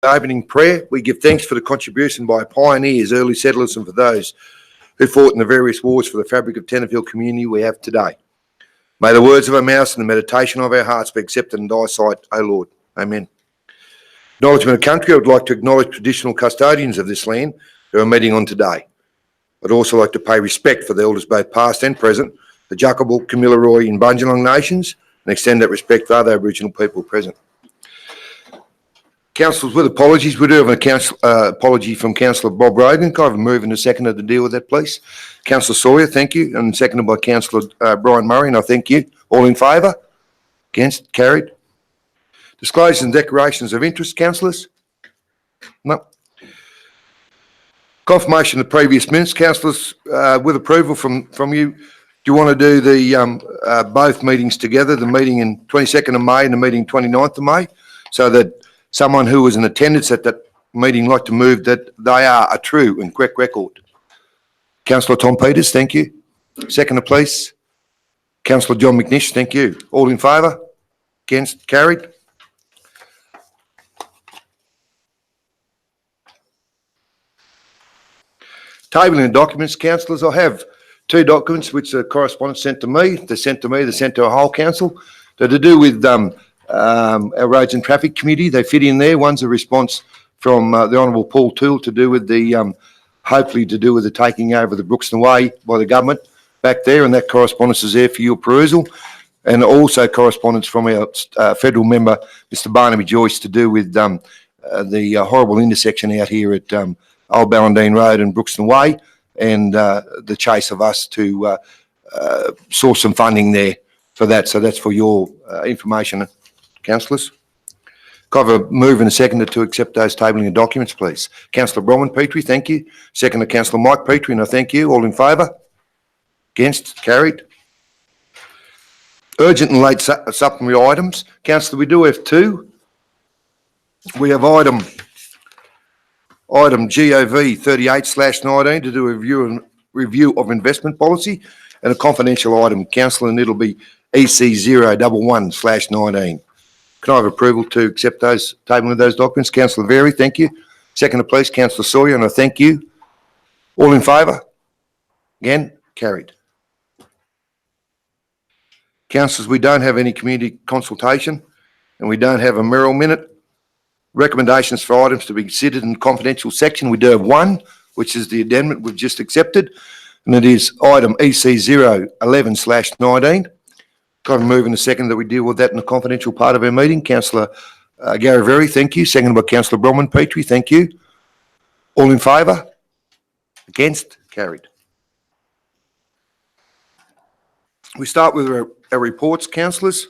opening prayer, we give thanks for the contribution by pioneers, early settlers, and for those who fought in the various wars for the fabric of Tenterfield community we have today. May the words of our mouths and the meditation of our hearts be accepted in thy sight, O Lord. Amen. Acknowledgement of country, I would like to acknowledge traditional custodians of this land who are meeting on today. I'd also like to pay respect for the elders both past and present, the Juckable, Kamilaroi and Bundjalung nations, and extend that respect for other Aboriginal people present. Councillors, with apologies, we do have an apology from Councillor Bob Rogan. Can I have a move and a seconder to deal with that, please? Councillor Sawyer, thank you, and seconded by Councillor Brian Murray, and I thank you. All in favour? Against? Carried. Disclosures and declarations of interest, councillors? No. Confirmation of the previous minutes, councillors, with approval from you. Do you want to do the both meetings together, the meeting in 22nd of May and the meeting 29th of May, so that someone who was in attendance at that meeting like to move that they are a true and correct record? Councillor Tom Peters, thank you. Seconder, please. Councillor John McNish, thank you. All in favour? Against? Carried. Tabling of documents, councillors, I have two documents which the correspondence sent to me. They're sent to a whole council. They're to do with our Roads and Traffic Committee. They fit in there. One's a response from the Honourable Paul Toole to do with the, hopefully to do with the taking over the Brookston Way by the government back there, and that correspondence is there for your perusal. And also correspondence from our federal member, Mr Barnaby Joyce, to do with the horrible intersection out here at Old Ballandine Road and Brookston Way, and the chase of us to source some funding there for that. So that's for your information, councillors. Can I have a move and a seconder to accept those tabling of documents, please? Councillor Bronwyn Petrie, thank you. Seconder, Councillor Mike Petrie, and I thank you. All in favour? Against? Carried. Urgent and late supplementary items. Councillor, we do have two. We have item GOV 38/19 to do a review of investment policy, and a confidential item, councillor, and it'll be EC 011/19. Can I have approval to accept those tabling of those documents? Councillor Vary, thank you. Seconder, please, Councillor Sawyer, and I thank you. All in favour? Again, carried. Councillors, we don't have any community consultation, and we don't have a Merrill minute. Recommendations for items to be considered in the confidential section. We do have one, which is the addendum we've just accepted, and it is item EC 011/19. Can I move in a second that we deal with that in the confidential part of our meeting? Councillor Gary Very, thank you. Seconded by Councillor Bronwyn Petrie, thank you. All in favour? Against? Carried. We start with our reports, councillors.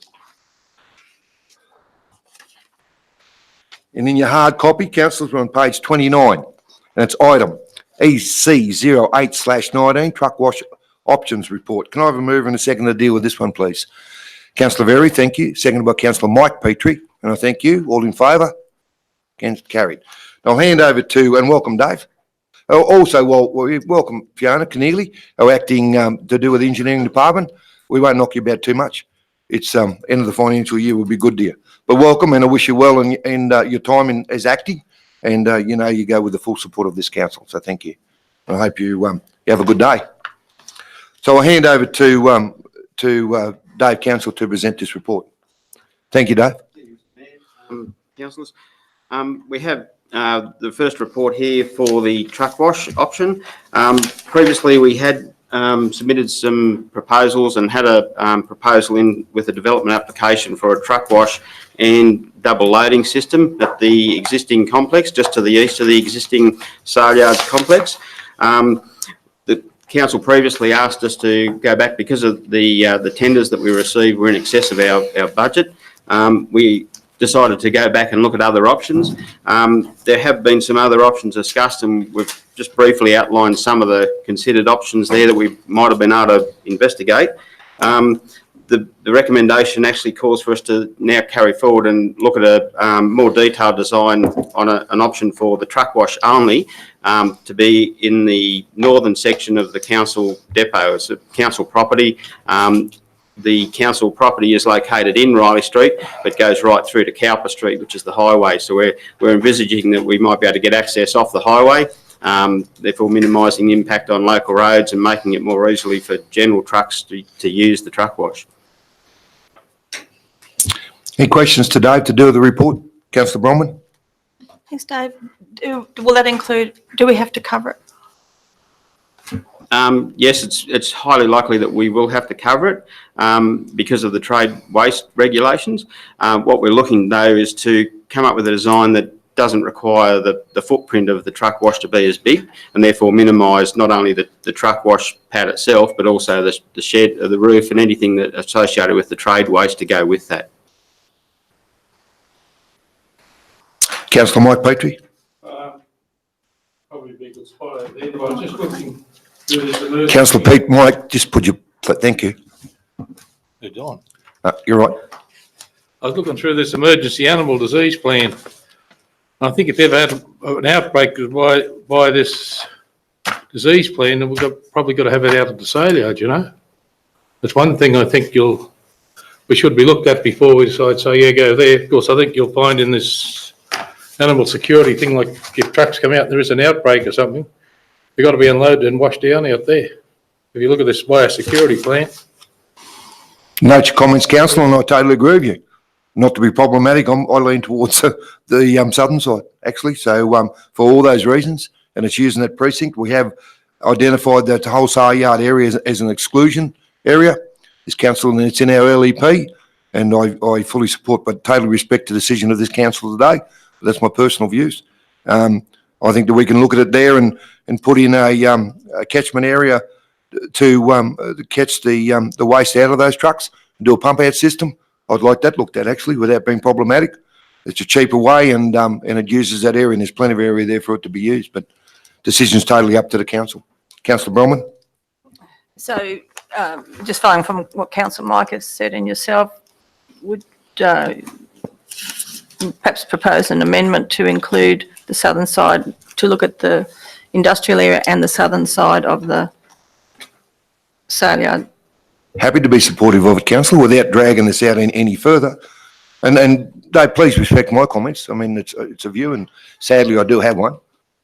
And in your hard copy, councillors, we're on page 29, and it's item EC 08/19, Truck Wash Options Report. Can I have a move and a second to deal with this one, please? Councillor Very, thank you. Seconded by Councillor Mike Petrie, and I thank you. All in favour? Against? Carried. I'll hand over to, and welcome Dave. Also, we welcome Fiona Keneally, our acting to do with the engineering department. We won't knock you about too much. It's end of the financial year will be good to you. But welcome, and I wish you well in your time as acting, and you go with the full support of this council. So thank you. I hope you have a good day. So I'll hand over to Dave Council to present this report. Thank you, Dave. Councillors, we have the first report here for the truck wash option. Previously, we had submitted some proposals and had a proposal in with a development application for a truck wash and double loading system at the existing complex, just to the east of the existing sale yards complex. The council previously asked us to go back because of the tenders that we received were in excess of our budget. We decided to go back and look at other options. There have been some other options discussed, and we've just briefly outlined some of the considered options there that we might have been able to investigate. The recommendation actually calls for us to now carry forward and look at a more detailed design on an option for the truck wash only, to be in the northern section of the council depot. It's a council property. the council property is located in Riley Street, but goes right through to Cowper Street, which is the highway. So we're envisaging that we might be able to get access off the highway, therefore minimising the impact on local roads and making it more easily for general trucks to use the truck wash. Any questions to Dave to do with the report? Councillor Bronwyn? Thanks, Dave. Will that include, do we have to cover it? Yes, it's highly likely that we will have to cover it because of the trade waste regulations. What we're looking though is to come up with a design that doesn't require the footprint of the truck wash to be as big, and therefore minimise not only the truck wash pad itself, but also the shed, the roof, and anything that associated with the trade waste to go with that. Councillor Mike Petrie? Probably a big good spot over there, but I was just looking through this emergency. Councillor Pete, Mike, just put your, thank you. They're gone. You're right. I was looking through this emergency animal disease plan. I think if ever had an outbreak by this disease plan, then probably got to have it out of the Saleyard, you know. That's one thing I think we should be looked at before we decide, so yeah, go there. Of course, I think you'll find in this animal security thing, like if trucks come out and there is an outbreak or something, they've got to be unloaded and washed down out there. If you look at this biosecurity plan. Note your comments, councillor, and I totally agree with you. Not to be problematic, I lean towards the southern side, actually. So for all those reasons, and it's using that precinct, we have identified that the whole Saleyard area as an exclusion area. This council, and it's in our LEP, and I fully support, but totally respect the decision of this council today. That's my personal views. I think that we can look at it there and put in a catchment area to catch the waste out of those trucks and do a pump out system. I'd like that looked at actually without being problematic. It's a cheaper way and it uses that area, and there's plenty of area there for it to be used, but decision's totally up to the council. Councillor Bronwyn? So just following from what Councillor Mike has said and yourself, would perhaps propose an amendment to include the southern side, to look at the industrial area and the southern side of the Saleyard? Happy to be supportive of it, councillor, without dragging this out any further. And Dave, please respect my comments. I mean, it's a view, and sadly I do have one,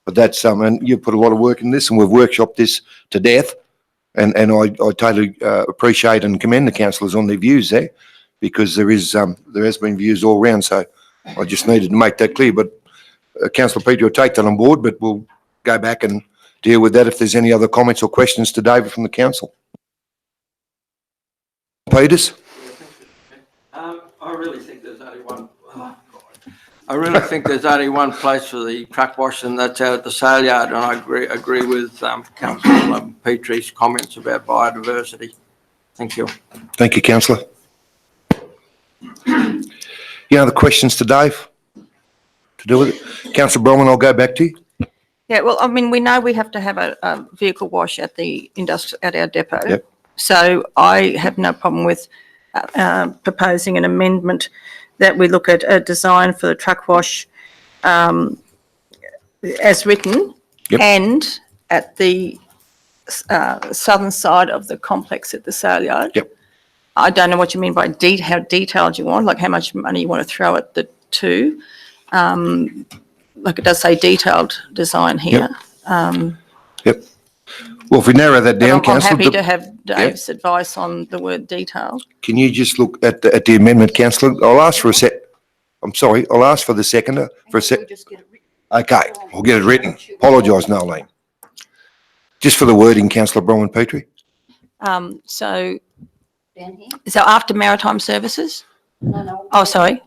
but that's and you've put a lot of work in this, and we've workshopped this to death, and I totally appreciate and commend the councillors on their views there, because there has been views all round. So I just needed to make that clear. But Councillor Peter will take that on board, but we'll go back and deal with that if there's any other comments or questions to David from the council. Peters? I really think there's only one. I really think there's only one place for the truck wash, and that's out at the Saleyard. And I agree with Councillor Petrie's comments about biodiversity. Thank you. Thank you, councillor. Any other questions to Dave to do with it? Councillor Bronwyn, I'll go back to you. Yeah, well, I mean, we know we have to have a vehicle wash at at our depot. Yep. So I have no problem with proposing an amendment that we look at a design for the truck wash as written. Yep. And at the southern side of the complex at the Saleyard. Yep. I don't know what you mean by how detailed you want, like how much money you want to throw at the two. Like it does say detailed design here. Yep. Well, if we narrow that down, I'm councillor. happy to have Dave's advice on the word detailed. Can you just look at the amendment, councillor? I'll ask for a sec. I'm sorry, I'll ask for the seconder for a sec. Okay, we'll get it written. Apologise, Nolene. Just for the wording, councillor Bronwyn Petrie. So Down here? after maritime services? No. Oh, sorry.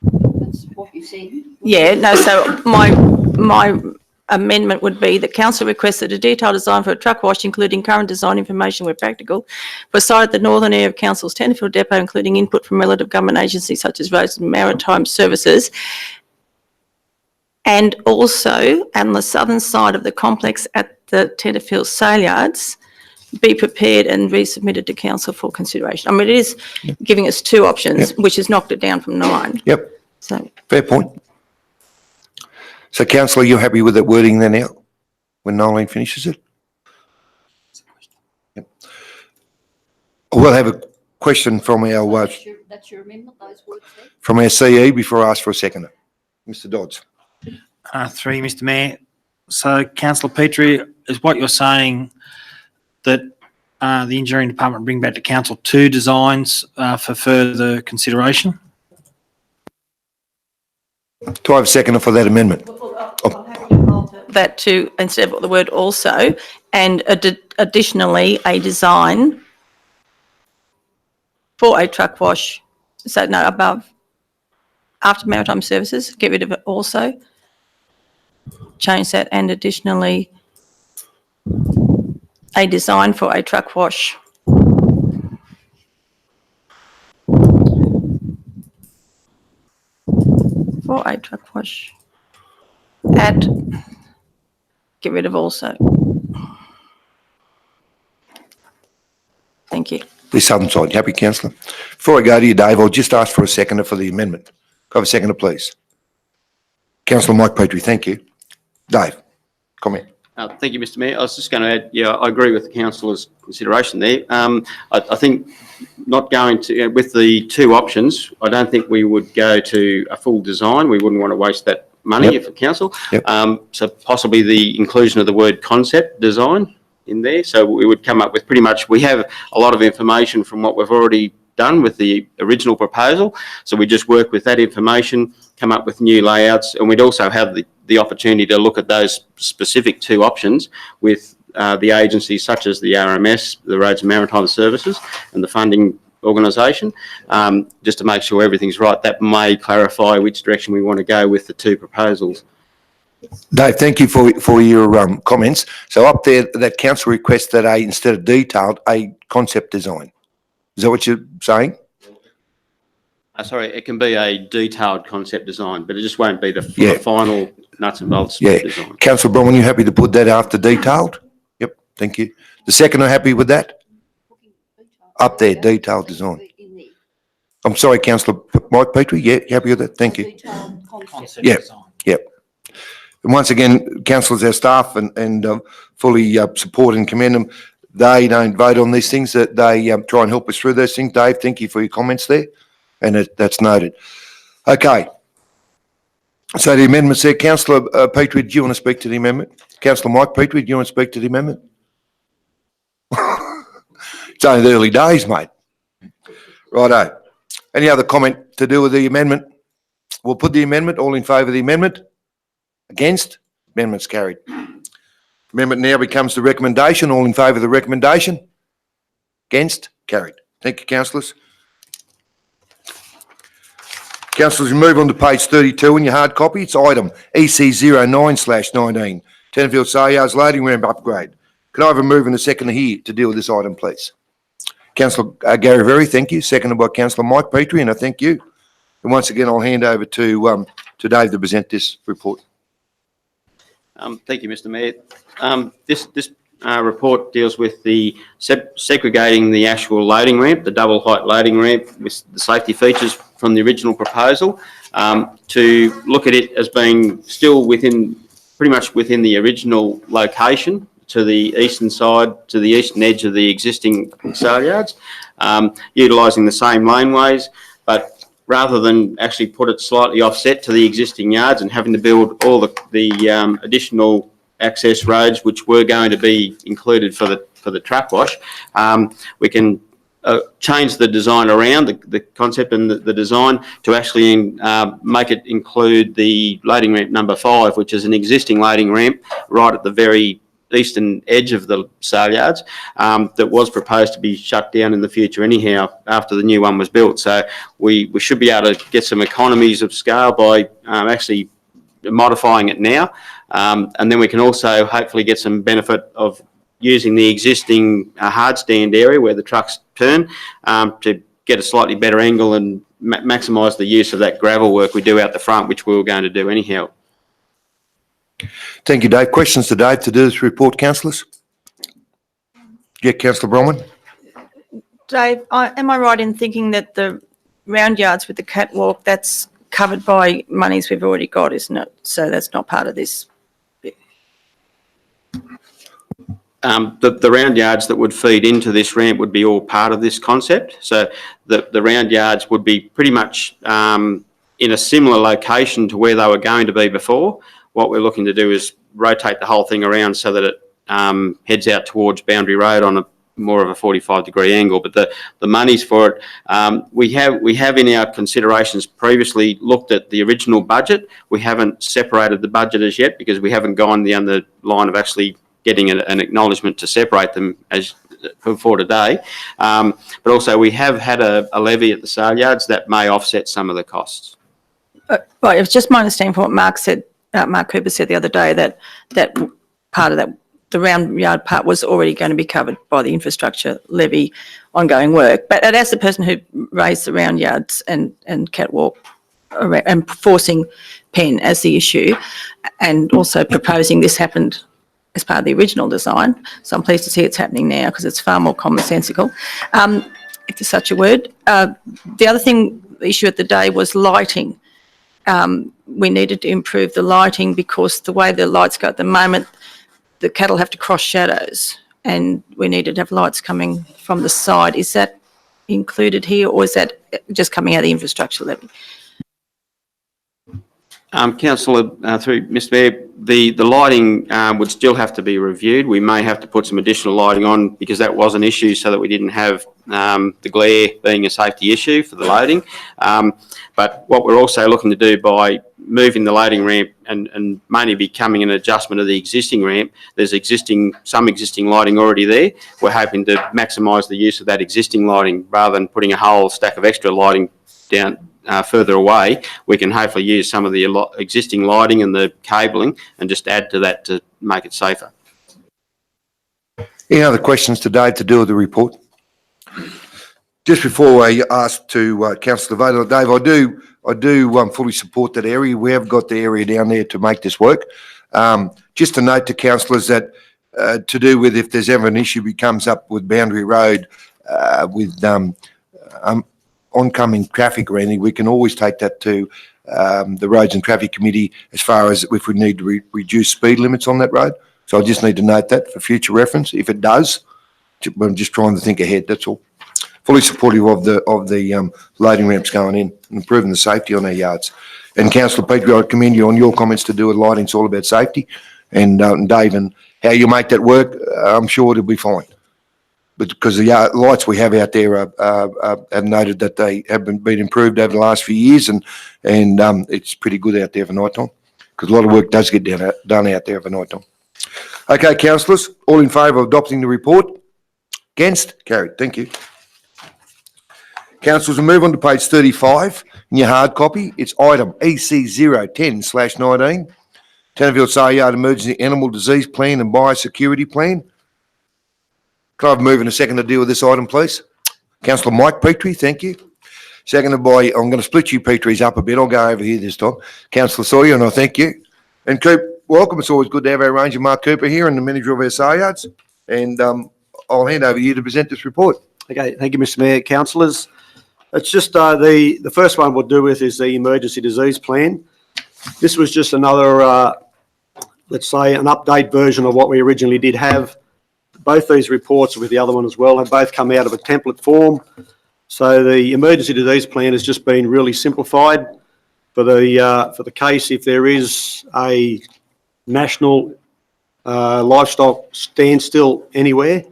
That's what you said. Yeah, no, so my amendment would be that council requests that a detailed design for a truck wash, including current design information where practical, for a site at the northern area of council's Tenterfield depot, including input from relative government agencies such as Roads and Maritime Services, and also on the southern side of the complex at the Tenterfield Saleyards, be prepared and resubmitted to council for consideration. I mean, it is giving us two options, which has knocked it down from 9. Yep, So fair point. So, councillor, you're happy with that wording then now, when Nolene finishes it? Yep. We'll have a question from That's your amendment, those words there? from our CE before I ask for a seconder. Mr. Dodds. Three, Mr Mayor. So councillor Petrie, is what you're saying that the engineering department bring back to council 2 designs for further consideration? Do I have a seconder for that amendment? That to, instead of the word also, and additionally, a design for a truck wash. So no, above, after maritime services, get rid of it also. Change that and additionally, a design for a truck wash. For a truck wash. Add, get rid of also. Thank you. Please, Southern Side. Happy, councillor? Before I go to you, Dave, I'll just ask for a seconder for the amendment. Can I have a seconder, please? Councillor Mike Petrie, thank you. Dave, comment. Thank you, Mr Mayor. I was just going to add, yeah, I agree with the councillor's consideration there. I think not going to, with the 2 options, I don't think we would go to a full design. We wouldn't want to waste that money for council. Yep. So possibly the inclusion of the word concept design in there. So we would come up with pretty much, we have a lot of information from what we've already done with the original proposal. So we just work with that information, come up with new layouts, and we'd also have the opportunity to look at those specific 2 options with the agencies such as the RMS, the Roads and Maritime Services, and the funding organisation, just to make sure everything's right. That may clarify which direction we want to go with the 2 proposals. Dave, thank you for your comments. So up there, that council requests that instead of detailed, a concept design. Is that what you're saying? Sorry, it can be a detailed concept design, but it just won't be the Yeah. final nuts and bolts Yeah. design. Councillor Bronwyn, you happy to put that after detailed? Yep, thank you. The seconder happy with that? Up there, detailed design. In the I'm sorry, Councillor Mike Petrie, yeah, you happy with that? Thank you. detailed concept. Yeah. And once again, councillors, our staff and fully support and commend them. They don't vote on these things, that they try and help us through those things. Dave, thank you for your comments there, and that's noted. Okay. So the amendment's there. Councillor Petrie, do you want to speak to the amendment? Councillor Mike Petrie, do you want to speak to the amendment? It's only the early days, mate. Righto. Any other comment to do with the amendment? We'll put the amendment. All in favour of the amendment? Against? Amendment's carried. Amendment now becomes the recommendation. All in favour of the recommendation? Against? Carried. Thank you, councillors. Councillors, we move on to page 32 in your hard copy. It's item EC09/19, Tenfield Sale Yards Loading Ramp Upgrade. Can I have a move and a seconder here to deal with this item, please? Councillor Gary Very, thank you. Seconded by Councillor Mike Petrie, and I thank you. And once again, I'll hand over to Dave to present this report. Thank you, Mr Mayor. This report deals with the segregating the actual loading ramp, the double height loading ramp with the safety features from the original proposal, to look at it as being still pretty much within the original location to the eastern side, to the eastern edge of the existing sale yards, utilising the same laneways, but rather than actually put it slightly offset to the existing yards and having to build all the additional access roads which were going to be included for the truck wash, we can change the design around, the concept and the design to actually make it include the loading ramp number 5, which is an existing loading ramp right at the very eastern edge of the sale yards, that was proposed to be shut down in the future anyhow after the new one was built. So we should be able to get some economies of scale by actually modifying it now, and then we can also hopefully get some benefit of using the existing hard stand area where the trucks turn, to get a slightly better angle and maximise the use of that gravel work we do out the front, which we were going to do anyhow. Thank you, Dave. Questions to Dave to do this report, councillors? Yeah, Councillor Bronwyn. Dave, am I right in thinking that the round yards with the catwalk, that's covered by monies we've already got, isn't it? So that's not part of this. the round yards that would feed into this ramp would be all part of this concept. So the round yards would be pretty much in a similar location to where they were going to be before. What we're looking to do is rotate the whole thing around so that it heads out towards Boundary Road on a more of a 45-degree angle. But the monies for it, we have in our considerations previously looked at the original budget. We haven't separated the budget as yet because we haven't gone down the line of actually getting an acknowledgement to separate them as for today. But also we have had a levy at the sale yards that may offset some of the costs. Right, it was just my understanding from what Mark said, Mark Cooper said the other day, that part of that, the round yard part was already going to be covered by the infrastructure levy ongoing work. But as the person who raised the round yards and catwalk and forcing Penn as the issue, and also proposing this happened as part of the original design, so I'm pleased to see it's happening now because it's far more commonsensical, if there's such a word. The other thing, the issue at the day was lighting. We needed to improve the lighting because the way the lights go at the moment, the cattle have to cross shadows, and we needed to have lights coming from the side. Is that included here, or is that just coming out of the infrastructure levy? Councillor, through Mr Mayor, the lighting would still have to be reviewed. We may have to put some additional lighting on because that was an issue so that we didn't have the glare being a safety issue for the loading. But what we're also looking to do by moving the loading ramp and mainly becoming an adjustment of the existing ramp, there's some existing lighting already there. We're hoping to maximise the use of that existing lighting rather than putting a whole stack of extra lighting down further away. We can hopefully use some of the existing lighting and the cabling and just add to that to make it safer. Any other questions today to do with the report? Just before I ask to Councillor Vader, Dave, I do fully support that area. We have got the area down there to make this work. Just a note to councillors that to do with if there's ever an issue that comes up with Boundary Road with oncoming traffic or anything, we can always take that to the Roads and Traffic Committee as far as if we need to reduce speed limits on that road. So I just need to note that for future reference. If it does, I'm just trying to think ahead, that's all. Fully supportive of the loading ramps going in and improving the safety on our yards. And Councillor Petrie, I commend you on your comments to do with lighting. It's all about safety. And Dave, and how you make that work, I'm sure it'll be fine. But because the lights we have out there have noted that they have been improved over the last few years, and it's pretty good out there for night time because a lot of work does get done out there for night time. Okay, councillors, all in favour of adopting the report? Against? Carried. Thank you. Councillors, we'll move on to page 35 in your hard copy. It's item EC 010/19, Tannenville Sale Yard Emergency Animal Disease Plan and Biosecurity Plan. Can I have a move in a second to deal with this item, please? Councillor Mike Petrie, thank you. Seconded by, I'm going to split you Petries up a bit. I'll go over here this time. Councillor Sawyer, and I thank you. And Coop, welcome. It's always good to have our ranger Mark Cooper here and the manager of our sale yards. And I'll hand over to you to present this report. Okay, thank you, Mr Mayor. Councillors, it's just the first one we'll do with is the emergency disease plan. This was just another, let's say, an update version of what we originally did have. Both these reports, with the other one as well, have both come out of a template form. So the emergency disease plan has just been really simplified for the case if there is a national livestock standstill anywhere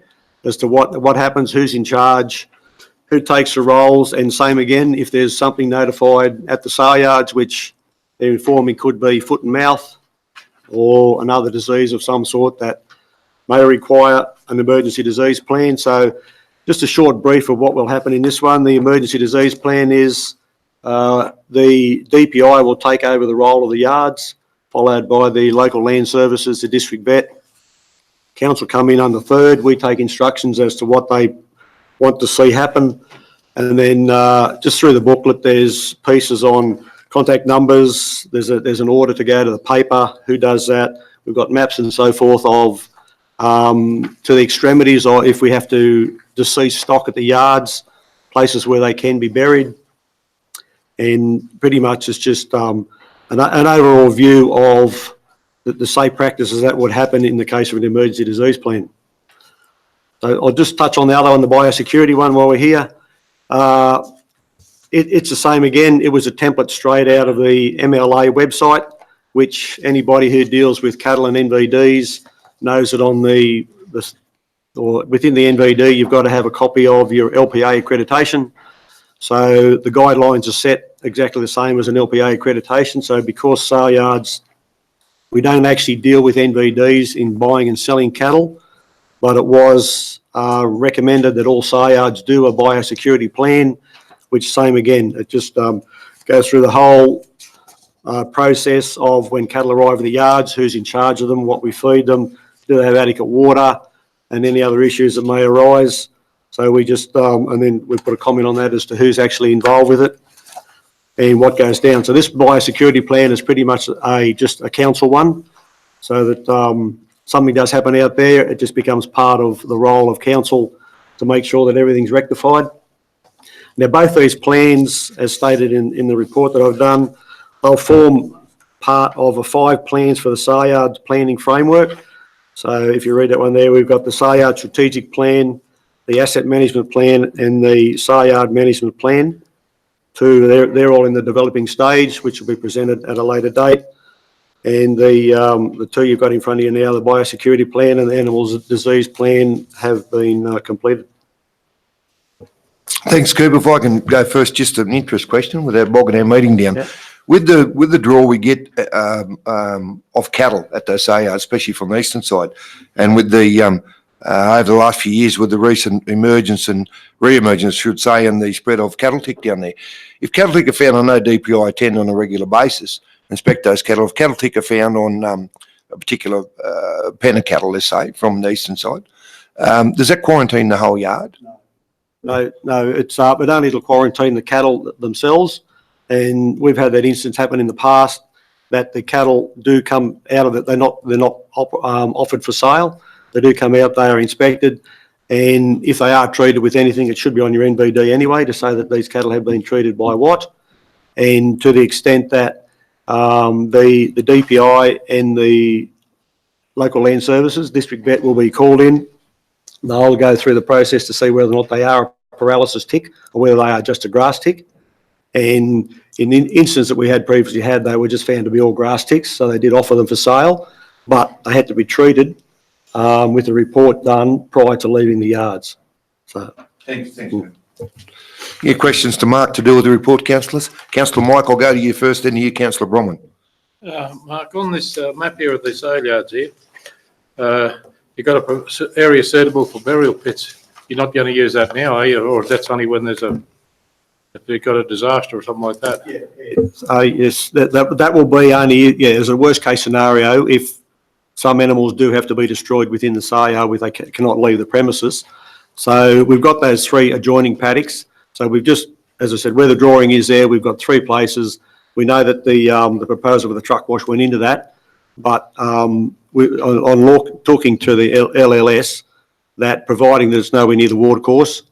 as to what happens, who's in charge, who takes the roles, and same again if there's something notified at the sale yards which they're informing could be foot and mouth or another disease of some sort that may require an emergency disease plan. So just a short brief of what will happen in this one. The emergency disease plan is the DPI will take over the role of the yards, followed by the local land services, the district vet. Council come in on the third. We take instructions as to what they want to see happen. And then just through the booklet, there's pieces on contact numbers. There's an order to go to the paper. Who does that? We've got maps and so forth of to the extremities, or if we have to decease stock at the yards, places where they can be buried. And pretty much it's just an overall view of the safe practices that would happen in the case of an emergency disease plan. So I'll just touch on the other one, the biosecurity one, while we're here. It's the same again. It was a template straight out of the MLA website, which anybody who deals with cattle and NVDs knows that on or within the NVD, you've got to have a copy of your LPA accreditation. So the guidelines are set exactly the same as an LPA accreditation. So because sale yards, we don't actually deal with NVDs in buying and selling cattle, but it was recommended that all sale yards do a biosecurity plan, which same again, it just goes through the whole process of when cattle arrive at the yards, who's in charge of them, what we feed them, do they have adequate water, and any other issues that may arise. So we just, and then we put a comment on that as to who's actually involved with it and what goes down. So this biosecurity plan is pretty much just a council one, so that something does happen out there, it just becomes part of the role of council to make sure that everything's rectified. Now, both these plans, as stated in the report that I've done, they'll form part of a 5 plans for the sale yard planning framework. So if you read that one there, we've got the sale yard strategic plan, the asset management plan, and the sale yard management plan. They're all in the developing stage, which will be presented at a later date. And the two you've got in front of you now, the biosecurity plan and the animals disease plan, have been completed. Thanks, Cooper. If I can go first, just an interest question without bogging our meeting down. Yeah. With the draw we get of cattle at those sale yards, especially from the eastern side, and with the over the last few years with the recent emergence and re-emergence, should say, and the spread of cattle tick down there. If cattle tick are found, I know DPI attend on a regular basis, inspect those cattle. If cattle tick are found on a particular pen of cattle, let's say, from the eastern side, does that quarantine the whole yard? No, it's but only to quarantine the cattle themselves. And we've had that instance happen in the past, that the cattle do come out of it. They're not offered for sale. They do come out, they are inspected. And if they are treated with anything, it should be on your NVD anyway, to say that these cattle have been treated by what. And to the extent that the DPI and the local land services, district vet, will be called in, they'll go through the process to see whether or not they are a paralysis tick or whether they are just a grass tick. And in the instance that we had previously had, they were just found to be all grass ticks, so they did offer them for sale, but they had to be treated with a report done prior to leaving the yards. So. Thanks. Any questions to Mark to do with the report, councillors? Councillor Mike, I'll go to you first, then to you, Councillor Bromwich. Mark, on this map here of the sale yards here, you've got an area suitable for burial pits. You're not going to use that now, are you? Or that's only when if you've got a disaster or something like that? Yes, that will be only, as a worst case scenario, if some animals do have to be destroyed within the sale yard where they cannot leave the premises. So we've got those 3 adjoining paddocks. So we've just, as I said, where the drawing is there, we've got 3 places. We know that the proposal for the truck wash went into that, but talking to the LLS, that providing there's nowhere near the water course,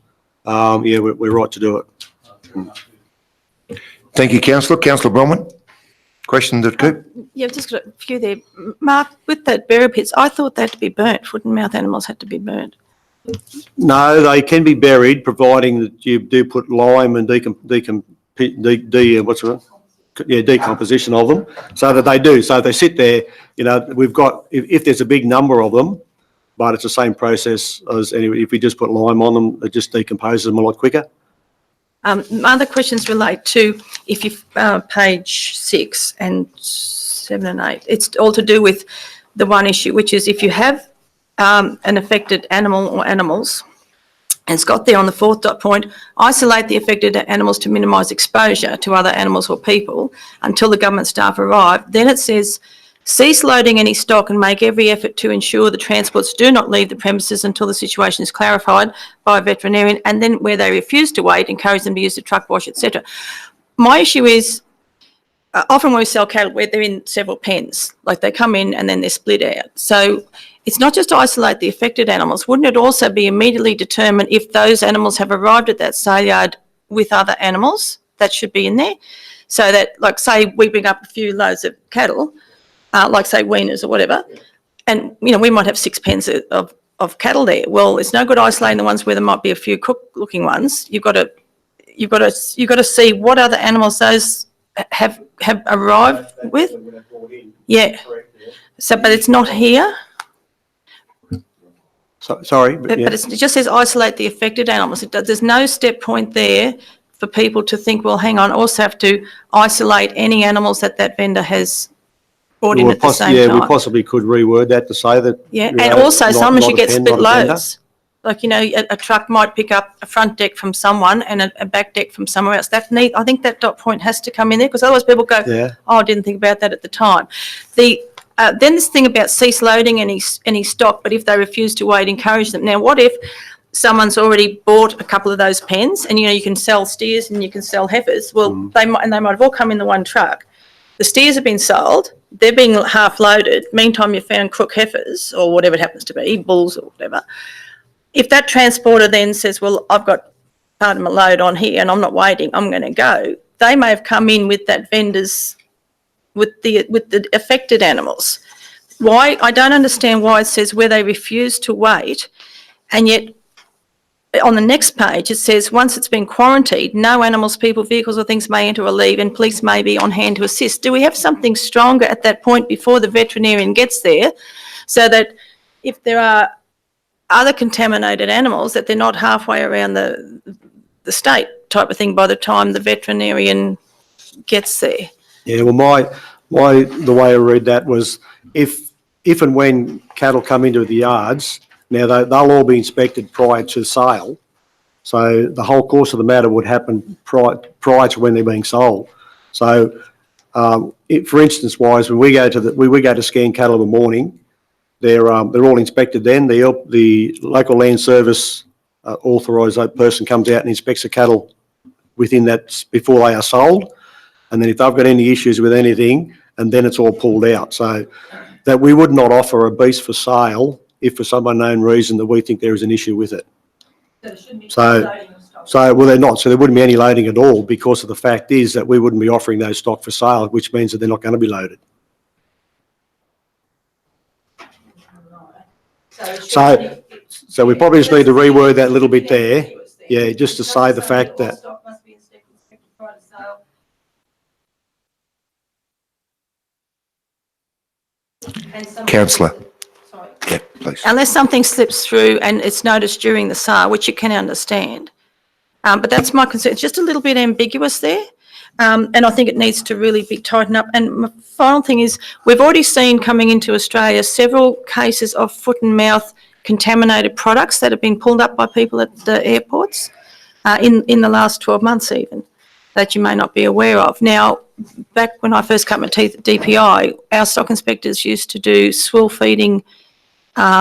we're right to do it. Thank you, Councillor. Councillor Bromwich, question to Coop? Yeah, I've just got a few there. Mark, with that burial pits, I thought they had to be burnt. Foot and mouth animals had to be burnt. No, they can be buried, providing that you do put lime and decomposition of them, so that they do. So they sit there, we've got, if there's a big number of them, but it's the same process as if we just put lime on them, it just decomposes them a lot quicker. My other questions relate to, if you page 6 and 7 and 8, it's all to do with the one issue, which is if you have an affected animal or animals, and it's got there on the 4th dot point, isolate the affected animals to minimise exposure to other animals or people until the government staff arrive. Then it says, cease loading any stock and make every effort to ensure the transports do not leave the premises until the situation is clarified by a veterinarian. And then where they refuse to wait, encourage them to use the truck wash, etc. My issue is, often when we sell cattle, where they're in several pens, like they come in and then they're split out. So it's not just to isolate the affected animals. Wouldn't it also be immediately determined if those animals have arrived at that sale yard with other animals? That should be in there. So that, like, say we bring up a few loads of cattle, like say weaners or whatever, and we might have 6 pens of of cattle there. Well, it's no good isolating the ones where there might be a few cooked-looking ones. You've got to see what other animals those have arrived with. Yeah. So, but it's not here. So, sorry, but But yeah. it just says isolate the affected animals. There's no step point there for people to think, well, hang on, I also have to isolate any animals that vendor has brought in Well, at the same yeah, we time. possibly could reword that to say that. Yeah, you and know, also not- sometimes not you a get pen, split not a vendor. loads. Like, a truck might pick up a front deck from someone and a back deck from somewhere else. I think that dot point has to come in there because otherwise people go, Yeah. oh, I didn't think about that at the time. Then this thing about cease loading any stock, but if they refuse to wait, encourage them. Now, what if someone's already bought a couple of those pens and, you can sell steers and you can sell heifers? Well, they might have all come in the one truck. The steers have been sold, they're being half loaded. Meantime, you found crook heifers or whatever it happens to be, bulls or whatever. If that transporter then says, well, I've got part of my load on here and I'm not waiting, I'm going to go, they may have come in with that vendor's with the affected animals. Why? I don't understand why it says where they refuse to wait, and yet on the next page it says once it's been quarantined, no animals, people, vehicles or things may enter or leave and police may be on hand to assist. Do we have something stronger at that point before the veterinarian gets there so that if there are other contaminated animals that they're not halfway around the state type of thing by the time the veterinarian gets there? Yeah, well, the way I read that was if and when cattle come into the yards, now they'll all be inspected prior to sale. So the whole course of the matter would happen prior to when they're being sold. So, for instance wise, when we go to scan cattle in the morning, they're all inspected then. The local land service authorised person comes out and inspects the cattle within that, before they are sold. And then if they've got any issues with anything, and then it's all pulled out. So that we would not offer a beast for sale if for some unknown reason that we think there is an issue with it. So, well, they're not. So there wouldn't be any loading at all because of the fact is that we wouldn't be offering those stock for sale, which means that they're not going to be loaded. So we probably just need to reword that a little bit there. Yeah, just to say the fact that. Councillor. Yeah, please. Unless something slips through and it's noticed during the sale, which you can understand. But that's my concern. It's just a little bit ambiguous there. And I think it needs to really be tightened up. And my final thing is, we've already seen coming into Australia several cases of foot and mouth contaminated products that have been pulled up by people at the airports in the last 12 months even, that you may not be aware of. Now, back when I first cut my teeth at DPI, our stock inspectors used to do swill feeding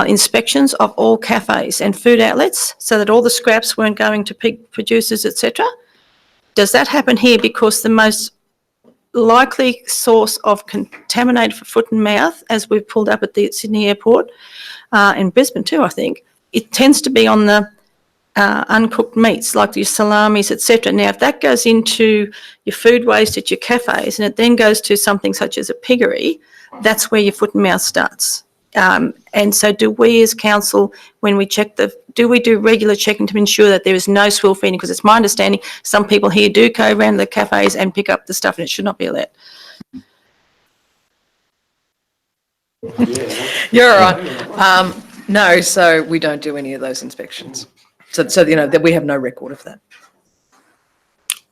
inspections of all cafes and food outlets so that all the scraps weren't going to pig producers, etc. Does that happen here? Because the most likely source of contaminated for foot and mouth, as we've pulled up at the Sydney Airport, in Brisbane too, I think, it tends to be on the uncooked meats like your salamis, etc. Now, if that goes into your food waste at your cafes and it then goes to something such as a piggery, that's where your foot and mouth starts. And so do we as council, when we check do we do regular checking to ensure that there is no swill feeding? Because it's my understanding some people here do go around the cafes and pick up the stuff and it should not be allowed. You're all right. No, so we don't do any of those inspections. So that we have no record of that.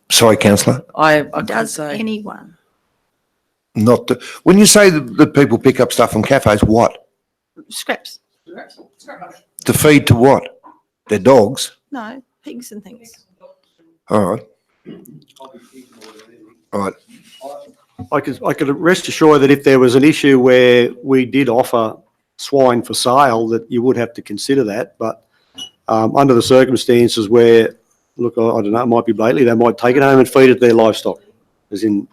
Sorry, councillor. I can Does say, anyone? Not the, when you say that people pick up stuff from cafes, what? Scraps? To feed to what? Their dogs? No, pigs and things. All right. All right. I could rest assured that if there was an issue where we did offer swine for sale, that you would have to consider that. But under the circumstances where, look, I don't know, it might be blatantly, they might take it home and feed it to their livestock, as in.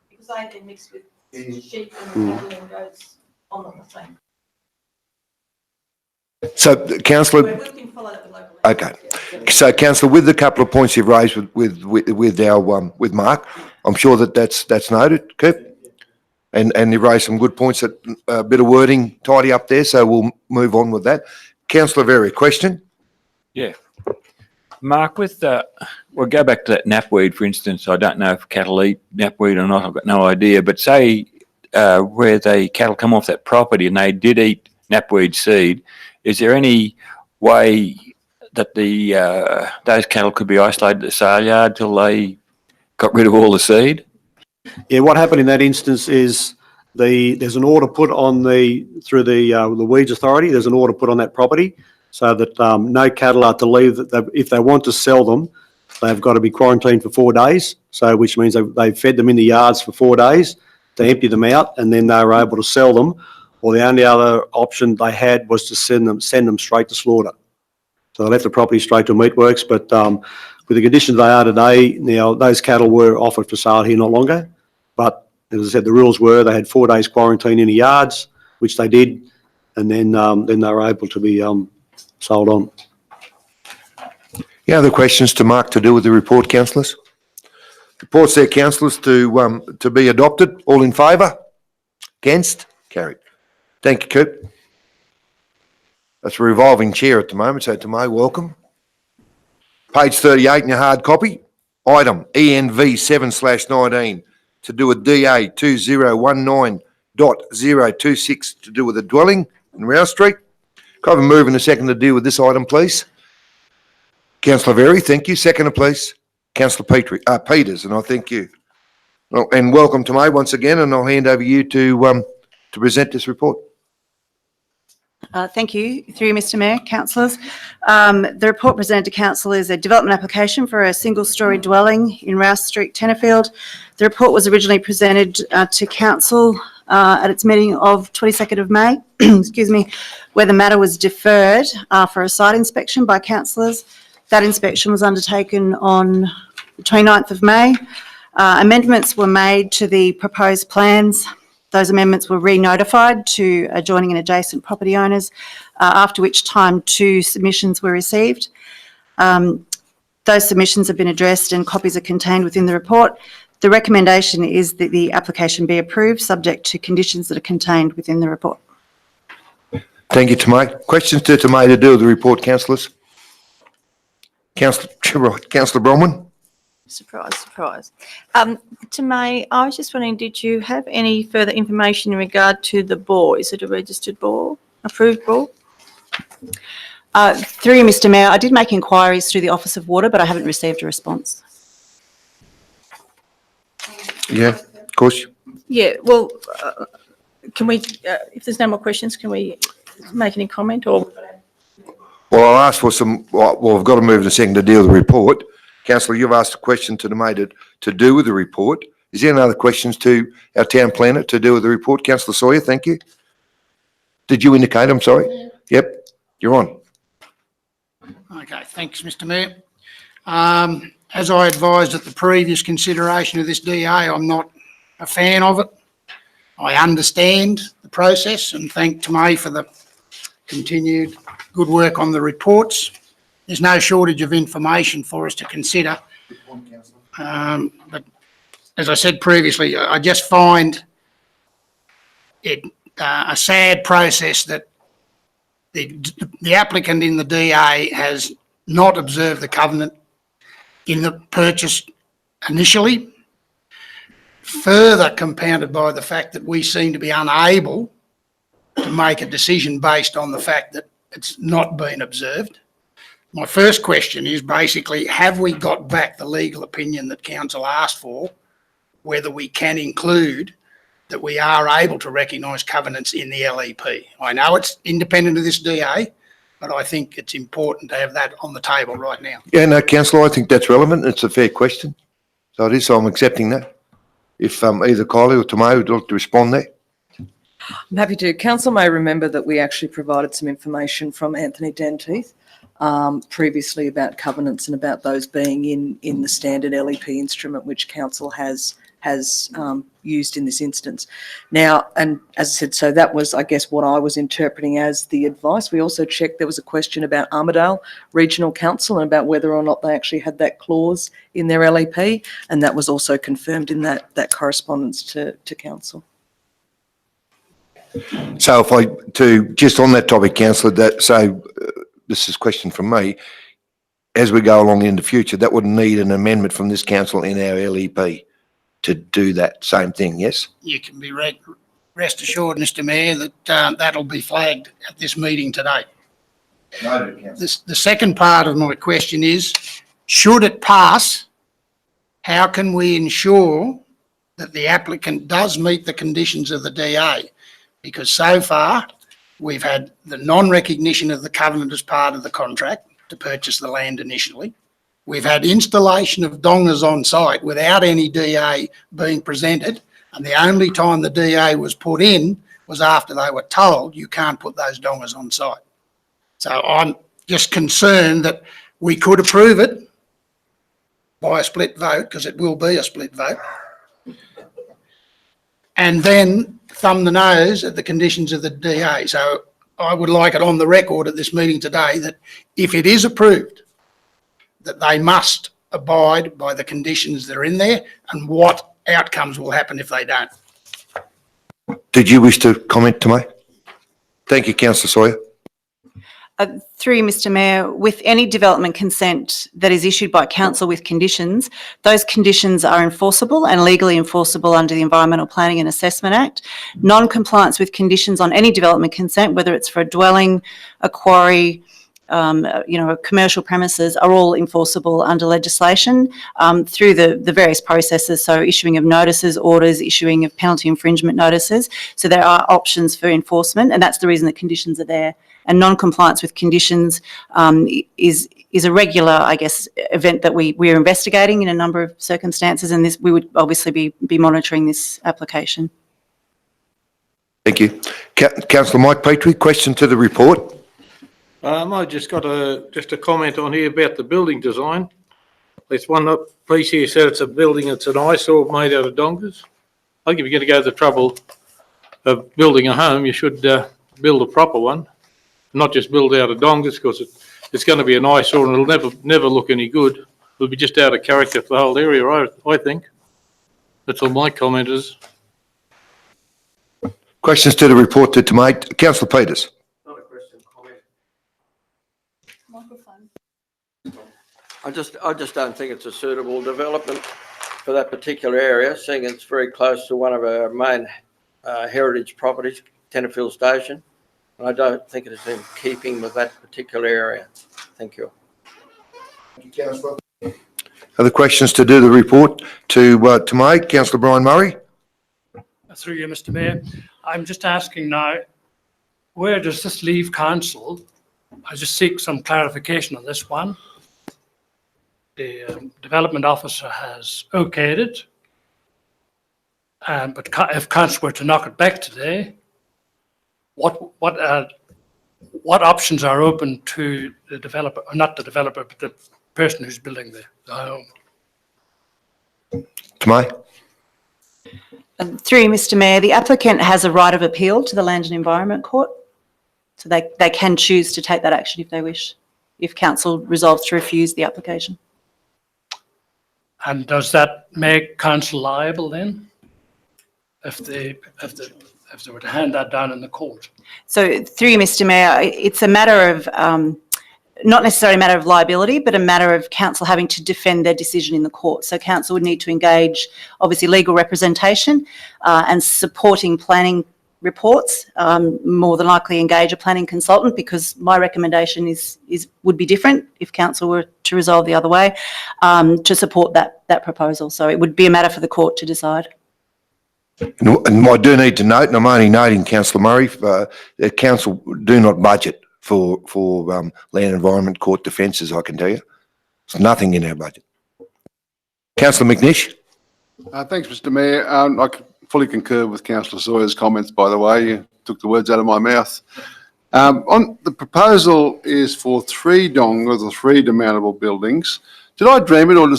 Because they mixed with sheep and cattle and goats on the same. So, councillor, can follow that with local. okay. So, councillor, with the couple of points you've raised with Mark, I'm sure that's noted. Coop? And you raised some good points, that a bit of wording tidy up there, so we'll move on with that. Councillor Very, question? Mark, we'll go back to that knapweed, for instance. I don't know if cattle eat knapweed or not. I've got no idea. But say where the cattle come off that property and they did eat knapweed seed, is there any way that those cattle could be isolated at the sale yard till they got rid of all the seed? Yeah, what happened in that instance is there's an order put on through the Weeds Authority, there's an order put on that property so that no cattle are to leave, that if they want to sell them, they've got to be quarantined for 4 days. So which means they've fed them in the yards for 4 days to empty them out, and then they were able to sell them. Or the only other option they had was to send them straight to slaughter. So they left the property straight to Meatworks, but with the conditions they are today, now those cattle were offered for sale here not longer. But as I said, the rules were they had 4 days quarantine in the yards, which they did, and then they were able to be sold on. Any other questions to Mark to do with the report, councillors? Reports there, councillors, to be adopted. All in favour? Against? Carried. Thank you, Coop. That's a revolving chair at the moment, so Tomei, welcome. Page 38 in your hard copy. Item ENV 7/19 to do with DA 2019.026 to do with a dwelling in Rouse Street. Can I have a move in a second to deal with this item, please? Councillor Very, thank you. Seconder, please. Councillor Peters, and I thank you. Well, and welcome to Tomei once again, and I'll hand over you to present this report. Thank you. Through you, Mr Mayor, councillors. The report presented to council is a development application for a single-storey dwelling in Rouse Street, Tenterfield. The report was originally presented to council at its meeting of 22nd of May, excuse me, where the matter was deferred for a site inspection by councillors. That inspection was undertaken on the 29th of May. Amendments were made to the proposed plans. Those amendments were re-notified to adjoining and adjacent property owners, after which time 2 submissions were received. Those submissions have been addressed and copies are contained within the report. The recommendation is that the application be approved, subject to conditions that are contained within the report. Thank you, Tomei. Questions to Tomei to do with the report, councillors? Councillor Bronwyn? Surprise, surprise. Tomei, I was just wondering, did you have any further information in regard to the bore? Is it a registered bore, approved bore? Through you, Mr Mayor, I did make inquiries through the Office of Water, but I haven't received a response. Yeah, of course. Yeah, well, can we, if there's no more questions, can we make any comment or? Well, I'll ask for some, well, we've got to move in a second to deal with the report. Councillor, you've asked a question to Tomei to do with the report. Is there any other questions to our town planner to do with the report? Councillor Sawyer, thank you. Did you indicate? I'm sorry. Yeah. Yep, you're on. Okay, thanks, Mr Mayor. As I advised at the previous consideration of this DA, I'm not a fan of it. I understand the process and thank Tomei for the continued good work on the reports. There's no shortage of information for us to consider. But as I said previously, I just find it a sad process that the applicant in the DA has not observed the covenant in the purchase initially, further compounded by the fact that we seem to be unable to make a decision based on the fact that it's not been observed. My first question is basically, have we got back the legal opinion that council asked for, whether we can include that we are able to recognise covenants in the LEP? I know it's independent of this DA, but I think it's important to have that on the table right now. Yeah, no, councillor, I think that's relevant. It's a fair question. So it is, so I'm accepting that. If either Kylie or Tomei would like to respond there. I'm happy to. Council may remember that we actually provided some information from Anthony Denteith previously about covenants and about those being in the standard LEP instrument, which council has used in this instance. Now, and as I said, so that was, I guess, what I was interpreting as the advice. We also checked, there was a question about Armidale Regional Council and about whether or not they actually had that clause in their LEP, and that was also confirmed in that correspondence to council. So just on that topic, councillor, this is a question from me. As we go along in the future, that would need an amendment from this council in our LEP to do that same thing, yes? You can be rest assured, Mr Mayor, that that'll be flagged at this meeting today. The second part of my question is, should it pass, how can we ensure that the applicant does meet the conditions of the DA? Because so far, we've had the non-recognition of the covenant as part of the contract to purchase the land initially. We've had installation of dongas on site without any DA being presented. And the only time the DA was put in was after they were told you can't put those dongas on site. So I'm just concerned that we could approve it by a split vote, because it will be a split vote, and then thumb the nose at the conditions of the DA. So I would like it on the record at this meeting today that if it is approved, that they must abide by the conditions that are in there and what outcomes will happen if they don't. Did you wish to comment, Tomei? Thank you, councillor Sawyer. Through you, Mr Mayor, with any development consent that is issued by council with conditions, those conditions are enforceable and legally enforceable under the Environmental Planning and Assessment Act. Non-compliance with conditions on any development consent, whether it's for a dwelling, a quarry, a commercial premises, are all enforceable under legislation through the various processes. So issuing of notices, orders, issuing of penalty infringement notices. So there are options for enforcement, and that's the reason the conditions are there. And non-compliance with conditions is a regular, I guess, event that we are investigating in a number of circumstances, and we would obviously be monitoring this application. Thank you. Councillor Mike Petrie, question to the report. I just got a comment on here about the building design. There's one piece here said it's a building, it's an eyesore made out of dongas. I think if you're going to go to the trouble of building a home, you should build a proper one, not just build out of dongas, because it's going to be an eyesore and it'll never look any good. It'll be just out of character for the whole area, I think. That's all my comment is. Questions to the report to Tomei. Councillor Peters. Microphone. I just don't think it's a suitable development for that particular area, seeing it's very close to one of our main heritage properties, Tenterfield Station. And I don't think it is in keeping with that particular area. Thank you. Other questions to do the report to Tomei? Councillor Brian Murray. Through you, Mr Mayor. I'm just asking now, where does this leave council? I just seek some clarification on this one. The development officer has okayed it, but if council were to knock it back today, what options are open to the developer, or not the developer, but the person who's building the home? Tomei. Through you, Mr Mayor, the applicant has a right of appeal to the Land and Environment Court. So they can choose to take that action if they wish, if council resolves to refuse the application. And does that make council liable then? If they were to hand that down in the court? So through you, Mr Mayor, it's a matter of, not necessarily a matter of liability, but a matter of council having to defend their decision in the court. So council would need to engage, obviously, legal representation and supporting planning reports, more than likely engage a planning consultant, because my recommendation would be different if council were to resolve the other way, to support that proposal. So it would be a matter for the court to decide. And I do need to note, and I'm only noting, Councillor Murray, that council do not budget for Land Environment Court defences, I can tell you. There's nothing in our budget. Councillor McNish. Thanks, Mr Mayor. I fully concur with Councillor Sawyer's comments, by the way. You took the words out of my mouth. On the proposal is for 3 dongas or 3 demountable buildings. Did I dream it, or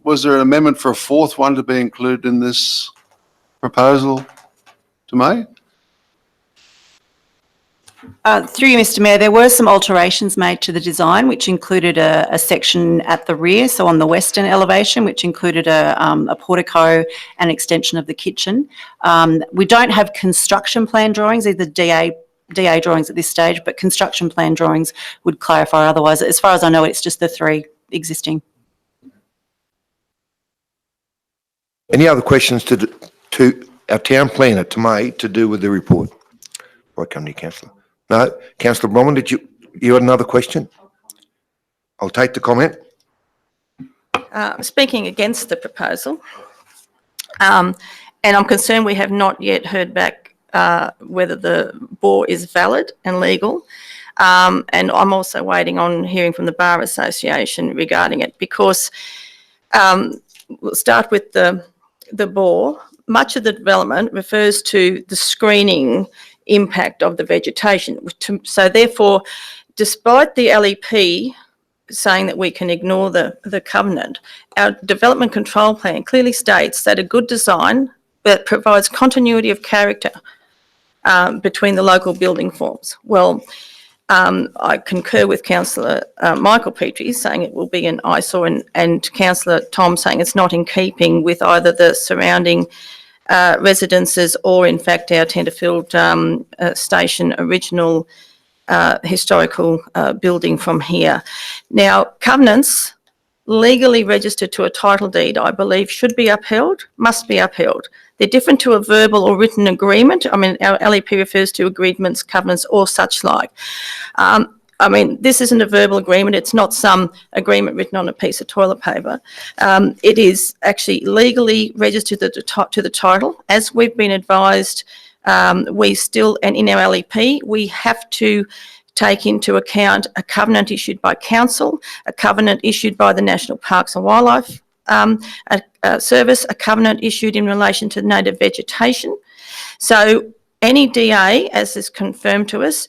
was there an amendment for a 4th one to be included in this proposal, Tomei? Through you, Mr Mayor, there were some alterations made to the design, which included a section at the rear, so on the western elevation, which included a portico and extension of the kitchen. We don't have construction plan drawings, either DA drawings at this stage, but construction plan drawings would clarify otherwise. As far as I know, it's just the 3 existing. Any other questions to our town planner, to me, to do with the report? Before I come to you, councillor. No, councillor Bronwyn, did you had another question? I'll take the comment. Speaking against the proposal, and I'm concerned we have not yet heard back whether the bore is valid and legal. And I'm also waiting on hearing from the Bar Association regarding it, because we'll start with the bore. Much of the development refers to the screening impact of the vegetation. So therefore, despite the LEP saying that we can ignore the covenant, our development control plan clearly states that a good design that provides continuity of character between the local building forms. Well, I concur with Councillor Michael Petrie saying it will be an eyesore, and Councillor Tom saying it's not in keeping with either the surrounding residences or in fact our Tenterfield station original historical building from here. Now, covenants legally registered to a title deed, I believe, should be upheld, must be upheld. They're different to a verbal or written agreement. I mean, our LEP refers to agreements, covenants, or such like. I mean, this isn't a verbal agreement. It's not some agreement written on a piece of toilet paper. It is actually legally registered to the title. As we've been advised, we still, and in our LEP, we have to take into account a covenant issued by council, a covenant issued by the National Parks and Wildlife Service, a covenant issued in relation to native vegetation. So any DA, as is confirmed to us,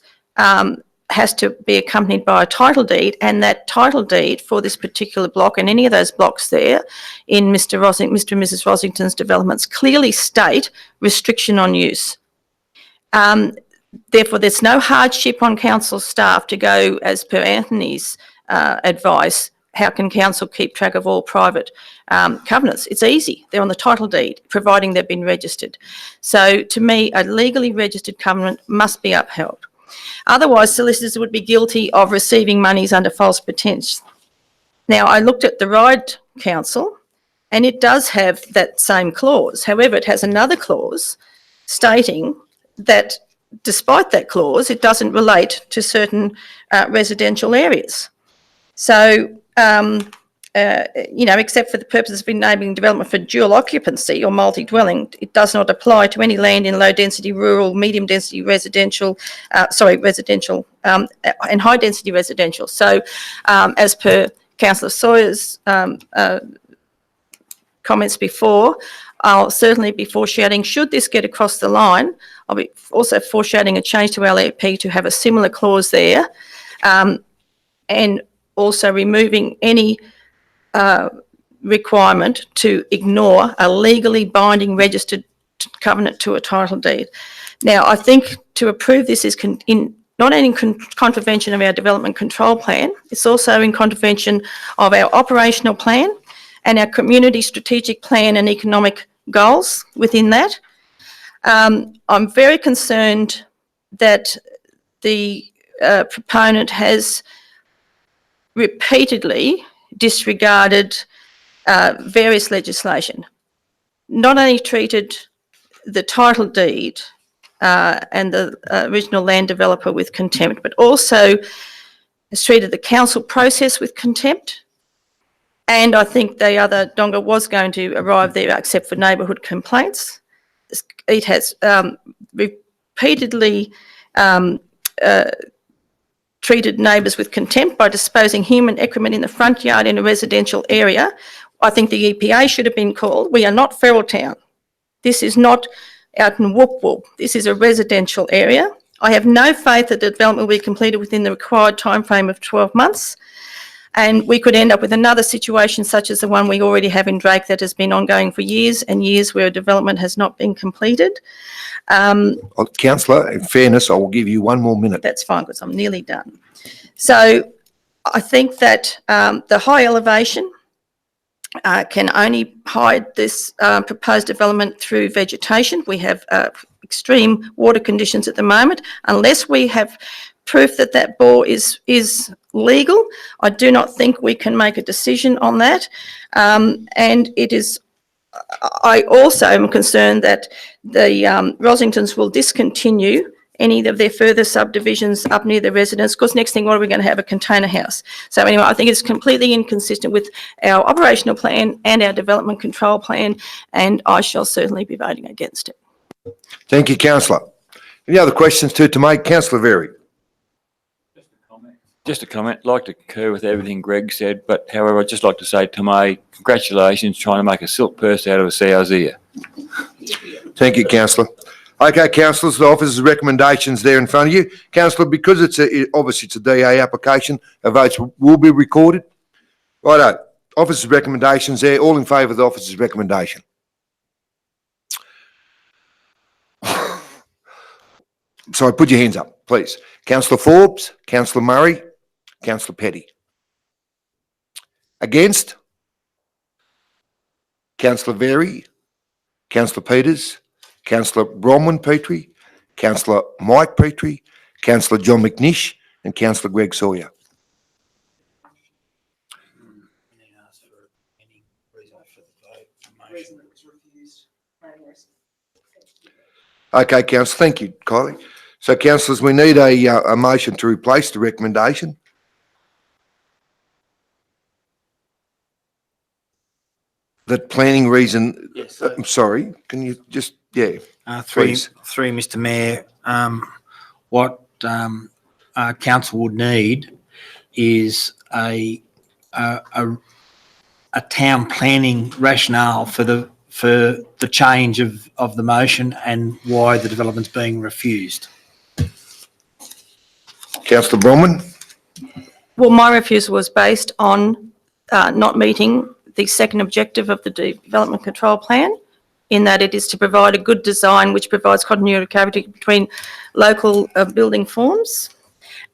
has to be accompanied by a title deed, and that title deed for this particular block and any of those blocks there in Mr. and Mrs. Rosington's developments clearly state restriction on use. Therefore, there's no hardship on council staff to go, as per Anthony's advice, how can council keep track of all private covenants? It's easy. They're on the title deed, providing they've been registered. So to me, a legally registered covenant must be upheld. Otherwise, solicitors would be guilty of receiving monies under false pretence. Now, I looked at the Ryde Council, and it does have that same clause. However, it has another clause stating that despite that clause, it doesn't relate to certain residential areas. So, except for the purposes of enabling development for dual occupancy or multi-dwelling, it does not apply to any land in low-density rural, medium-density residential, and high-density residential. So, as per Councillor Sawyer's comments before, I'll certainly be foreshadowing, should this get across the line, I'll be also foreshadowing a change to LEP to have a similar clause there, and also removing any requirement to ignore a legally binding registered covenant to a title deed. Now, I think to approve this is not only in contravention of our development control plan, it's also in contravention of our operational plan and our community strategic plan and economic goals within that. I'm very concerned that the proponent has repeatedly disregarded various legislation, not only treated the title deed and the original land developer with contempt, but also has treated the council process with contempt. And I think the other donga was going to arrive there except for neighbourhood complaints. It has repeatedly treated neighbours with contempt by disposing human excrement in the front yard in a residential area. I think the EPA should have been called. We are not feral town. This is not out in Whoop Whoop. This is a residential area. I have no faith that the development will be completed within the required timeframe of 12 months. And we could end up with another situation such as the one we already have in Drake that has been ongoing for years and years where development has not been completed. Councillor, in fairness, I will give you 1 more minute. That's fine because I'm nearly done. So I think that the high elevation can only hide this proposed development through vegetation. We have extreme water conditions at the moment. Unless we have proof that that bore is legal, I do not think we can make a decision on that. And it is, I also am concerned that the Rosingtons will discontinue any of their further subdivisions up near the residence, because next thing, what are we going to have? A container house. So anyway, I think it's completely inconsistent with our operational plan and our development control plan, and I shall certainly be voting against it. Thank you, councillor. Any other questions to make? Councillor Very. Just a comment, like to concur with everything Greg said, but however, I'd just like to say to May, congratulations, trying to make a silk purse out of a sow's ear. Thank you, councillor. Okay, councillors, the officer's recommendations there in front of you. Councillor, because obviously it's a DA application, our votes will be recorded. Righto, officer's recommendations there, all in favour of the officer's recommendation. Sorry, put your hands up, please. Councillor Forbes, Councillor Murray, Councillor Petty. Against? Councillor Very, Councillor Peters, Councillor Bronwyn Petrie, Councillor Mike Petrie, Councillor John McNish, and Councillor Greg Sawyer. Okay, councillor, thank you, Kylie. So, councillors, we need a motion to replace the recommendation. That planning reason, Yes. I'm sorry, can you just, yeah, please. Three, Mr Mayor, what council would need is a town planning rationale for the change of the motion and why the development's being refused. Councillor Bronwyn? Well, my refusal was based on not meeting the second objective of the development control plan, in that it is to provide a good design which provides continuity of character between local building forms.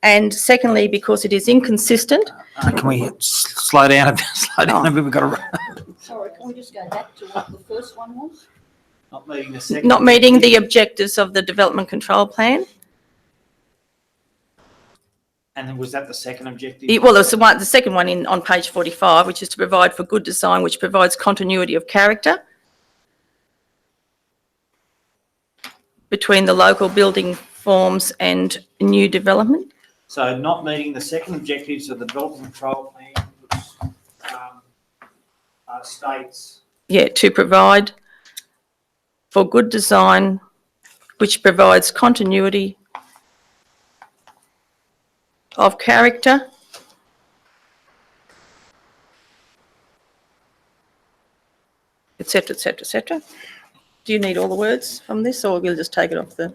And secondly, because it is inconsistent. Can we slow down a bit? Slow down a bit. We've got to. Sorry, can we just go back to what the first one was? Not meeting the second. Not meeting the objectives of the development control plan. And then was that the second objective? Well, there's the second one on page 45, which is to provide for good design, which provides continuity of character between the local building forms and new development. So not meeting the second objectives of the development control plan, which states. Yeah, to provide for good design, which provides continuity of character etc., etc., etc. Do you need all the words from this, or we'll just take it off the?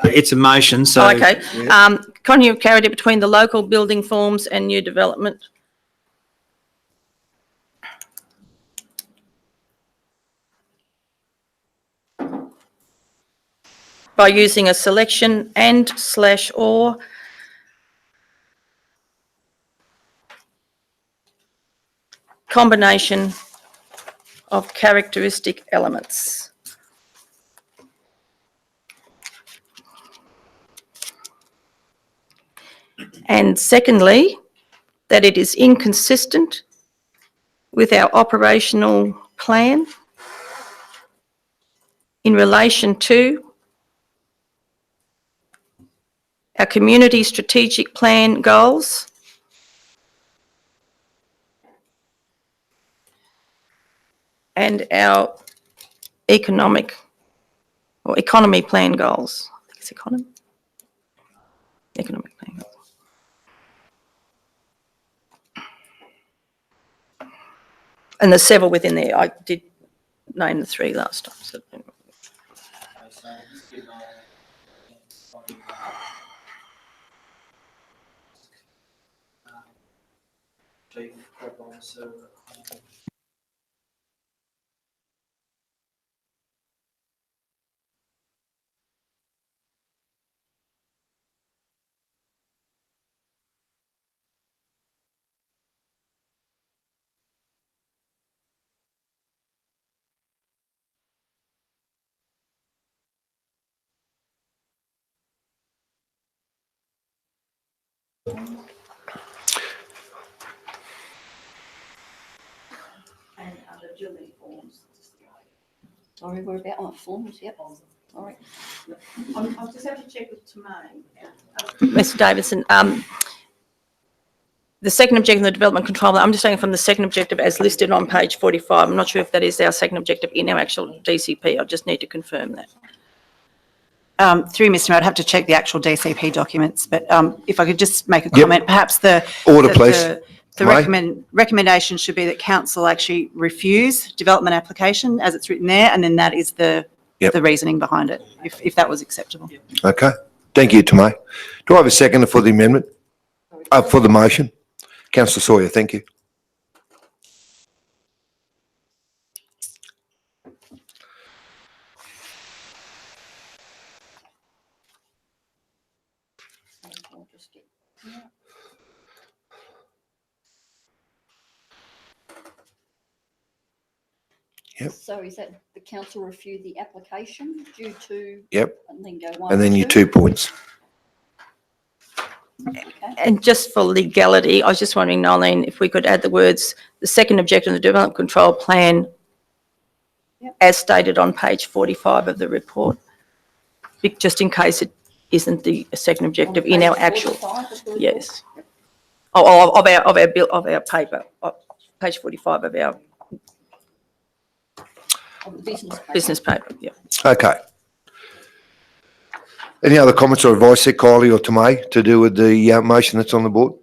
It's a motion, so. Oh, okay. Continuity of character between the local building forms and new development. By using a selection and/or combination of characteristic elements. And secondly, that it is inconsistent with our operational plan in relation to our community strategic plan goals and our economy plan goals. I think it's economic plan goals. And there's several within there. I did name the three last time. So. And under Julie forms. Sorry, we're about on forms, yep. All right. I'll just have to check with Tomei. Mr Davidson, the second objective in the development control, I'm just saying from the second objective as listed on page 45. I'm not sure if that is our second objective in our actual DCP. I just need to confirm that. Through Mr. Mayor, I'd have to check the actual DCP documents, but if I could just make a comment, perhaps the Order, the- please. The May? recommendation should be that council actually refuse development application as it's written there, and then that is the reasoning behind it, if that was acceptable. Okay. Thank you, Tomei. Do I have a seconder for the amendment? For the motion? Councillor Sawyer, thank you. I'll just get- Yep. So is that the council refuse the application due to? Yep. And then go one. And then your 2 points. And just for legality, I was just wondering, Nolene, if we could add the words, the second objective of the development control plan as stated on page 45 of the report, just in case it isn't the second objective in our actual, yes. Of our paper, page 45 of our Of the business. paper. business paper, yeah. Okay. Any other comments or advice there, Kylie or Tomei, to do with the motion that's on the board?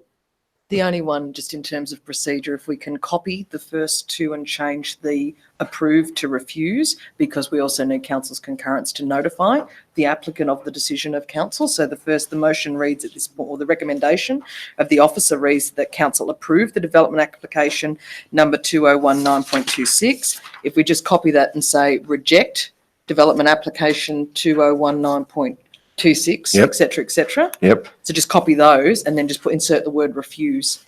The only one, just in terms of procedure, if we can copy the first two and change the approve to refuse, because we also need council's concurrence to notify the applicant of the decision of council. So the motion reads at this point, or the recommendation of the officer reads that council approve the development application number 2019.26. If we just copy that and say reject development application 2019.26, Yep. et cetera, et cetera. Yep. So just copy those and then just insert the word refuse.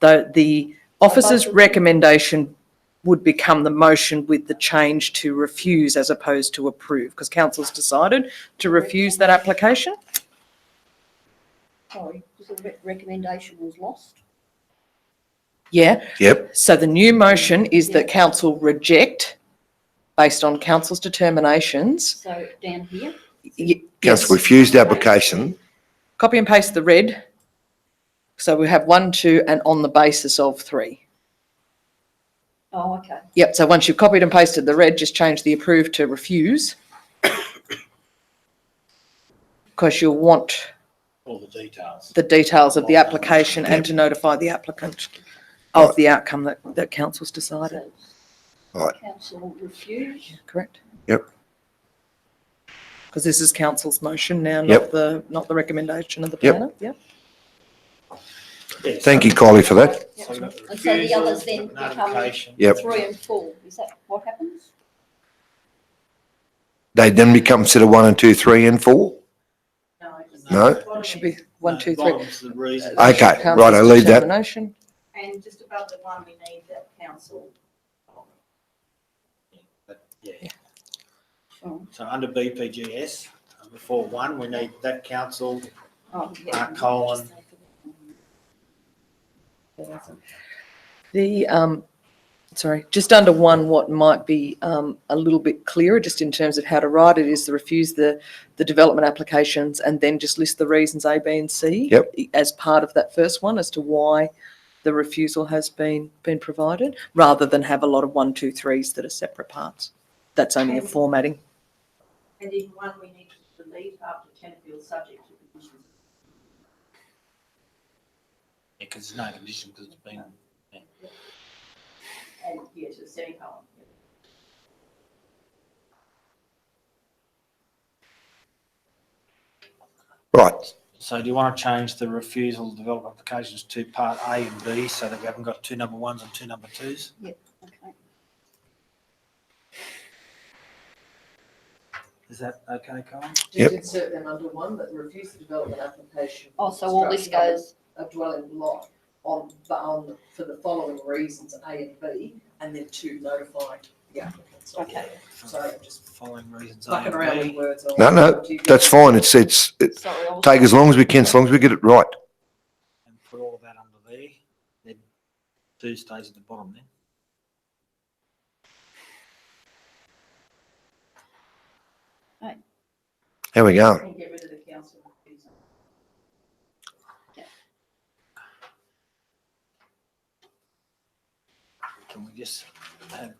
The officer's recommendation would become the motion with the change to refuse as opposed to approve, because council's decided to refuse that application. Sorry, because the recommendation was lost. Yeah. Yep. So the new motion is that council reject, based on council's determinations. So down here, Yes. Council refused the application. Copy and paste the red. So we have 1, 2, and on the basis of 3. oh, okay. Yep, so once you've copied and pasted the red, just change the approve to refuse. Because you'll want All the details. the details of the application and to notify the applicant of the outcome that council's decided. Right. Council refuse. Correct? Yep. Because this is council's motion now, Yep. not the recommendation of the Yep. planner. Yep. Thank you, Kylie, for that. And so the others then become Yep. 3 and 4. Is that what happens? They then become instead of 1 and 2, 3 and 4? No? It should be 1, 2, 3. Okay, Council's right, I'll leave that. determination. And just above the one, we need that council. So under BPGS, before 1, we need that council, Oh, yeah. colon. Just under 1, what might be a little bit clearer, just in terms of how to write it, is to refuse the development applications and then just list the reasons A, B and C. Yep. As part of that first one as to why the refusal has been provided, rather than have a lot of 1, 2, 3s that are separate parts. That's only a formatting. And in one, we need to delete after Tenfield subject to conditions. Because there's no condition, because it's been. And yes, a semicolon. Right. So do you want to change the refusal to develop applications to part A and B so that we haven't got 2 number 1s and 2 number 2s? Yep, okay. Is that okay, Colin? Yep. Just insert them under one, that refuse the development application. Oh, so all this construction goes, of a dwelling lot for the following reasons, A and B, and then to notify the applicants. Okay. Sorry, I'm just Following reasons A fucking and around with B. words. No, that's fine. It's sorry, I was. take as long as we can, as long as we get it right. And put all of that under there. Then 2 stays at the bottom then. How we go? And get rid of the council. Can we just have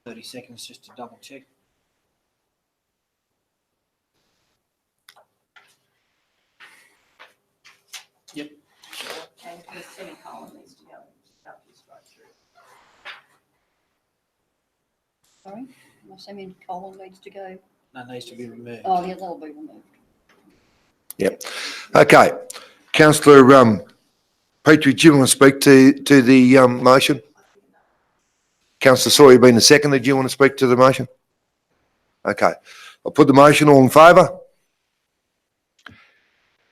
30 seconds just to double check? And the semicolon needs to go after you straight through. Sorry, my semicolon needs to go, That needs to be removed. oh, yeah, that'll be removed. Okay. Councillor, Petrie, do you want to speak to the, motion? Councillor Sawyer being the second, do you want to speak to the motion? Okay. I'll put the motion. All in favour?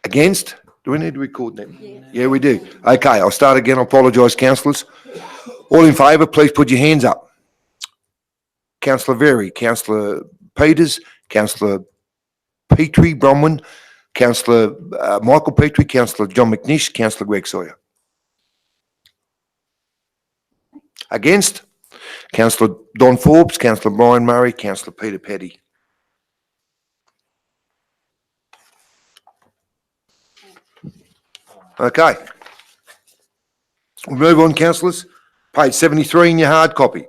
Against? Do we need to record them? Yeah, we do. Okay, I'll start again. I apologise, councillors. All in favour, please put your hands up. Councillor Very, Councillor Peters, Councillor Petrie, Bronwyn, Councillor Michael Petrie, Councillor John McNish, Councillor Greg Sawyer. Against? Councillor Don Forbes, Councillor Brian Murray, Councillor Peter Petty. Okay. We'll move on, councillors. Page 73 in your hard copy.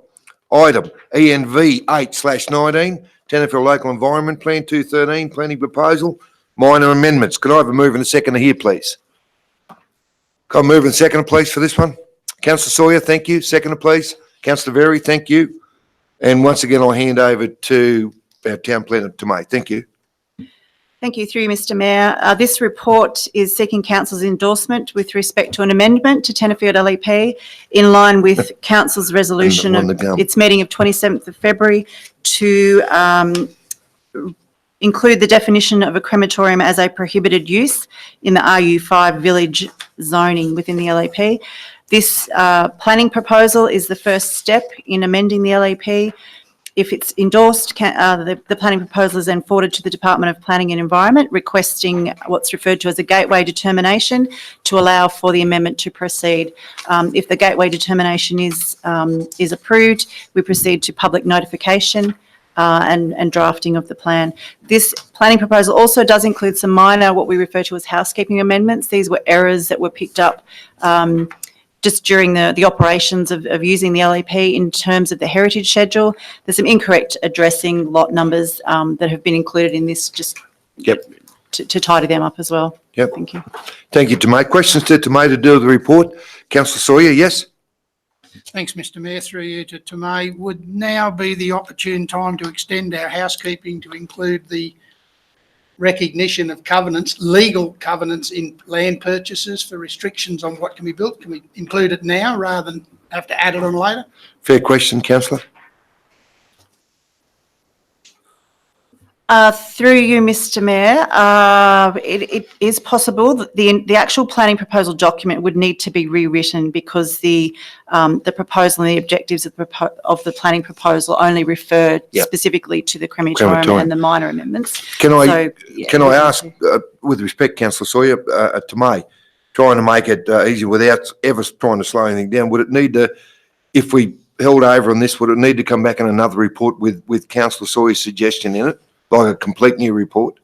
Item ENV 8/19, Tenterfield Local Environment Plan 213, planning proposal, minor amendments. Could I have a move and a seconder here, please? Can I move and seconder, please, for this one? Councillor Sawyer, thank you. Seconder, please. Councillor Very, thank you. And once again, I'll hand over to our town planner, Tomei. Thank you. Thank you, through you, Mr Mayor. This report is seeking council's endorsement with respect to an amendment to Tenterfield LEP in line with council's resolution of its meeting of 27th of February to include the definition of a crematorium as a prohibited use in the RU5 village zoning within the LEP. This planning proposal is the first step in amending the LEP. If it's endorsed, the planning proposal is then forwarded to the Department of Planning and Environment, requesting what's referred to as a gateway determination to allow for the amendment to proceed. If the gateway determination is approved, we proceed to public notification and drafting of the plan. This planning proposal also does include some minor, what we refer to as housekeeping amendments. These were errors that were picked up just during the operations of using the LEP in terms of the heritage schedule. There's some incorrect addressing lot numbers that have been included in this just to tidy them up as well. Yep. Thank you. Thank you, Tomei. Questions to Tomei to do with the report? Councillor Sawyer, yes? Thanks, Mr Mayor. Through you to Tomei. Would now be the opportune time to extend our housekeeping to include the recognition of covenants, legal covenants in land purchases for restrictions on what can be built? Can we include it now rather than have to add it on later? Fair question, councillor. Through you, Mr Mayor, it is possible that the actual planning proposal document would need to be rewritten because the proposal and the objectives of the planning proposal only refer specifically to the crematorium and the minor amendments. Can I ask, with respect, Councillor Sawyer, Tomei, trying to make it easier without ever trying to slow anything down, would it need to, if we held over on this, would it need to come back in another report with Councillor Sawyer's suggestion in it? Like a complete new report?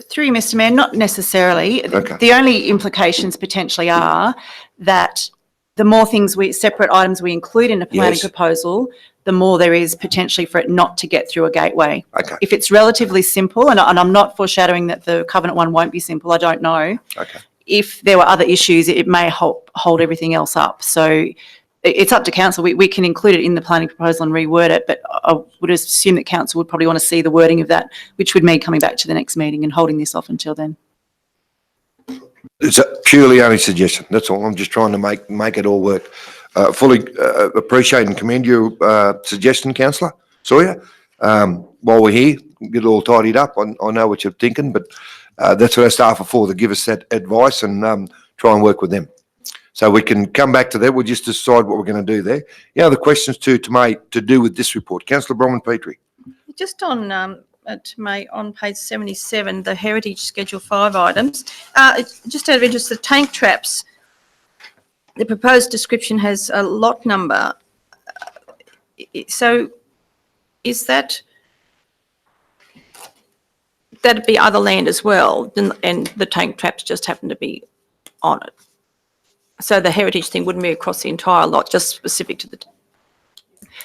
Through you, Mr Mayor, not necessarily. Okay. The only implications potentially are that the more separate items we include in a planning proposal, the more there is potentially for it not to get through a gateway. Okay. If it's relatively simple, and I'm not foreshadowing that the covenant one won't be simple, I don't know. Okay. If there were other issues, it may hold everything else up. So it's up to council. We can include it in the planning proposal and reword it, but I would assume that council would probably want to see the wording of that, which would mean coming back to the next meeting and holding this off until then. It's a purely only suggestion. That's all. I'm just trying to make it all work. Fully appreciate and commend your suggestion, councillor Sawyer. While we're here, get it all tidied up. I know what you're thinking, but that's what our staff are for, to give us that advice and try and work with them. So we can come back to that. We'll just decide what we're going to do there. Any other questions to do with this report? Councillor Bronwyn-Petrie. Just on, on page 77, the heritage schedule 5 items, just out of interest, the tank traps, the proposed description has a lot number. So is that'd be other land as well, and the tank traps just happen to be on it? So the heritage thing wouldn't be across the entire lot, just specific to the...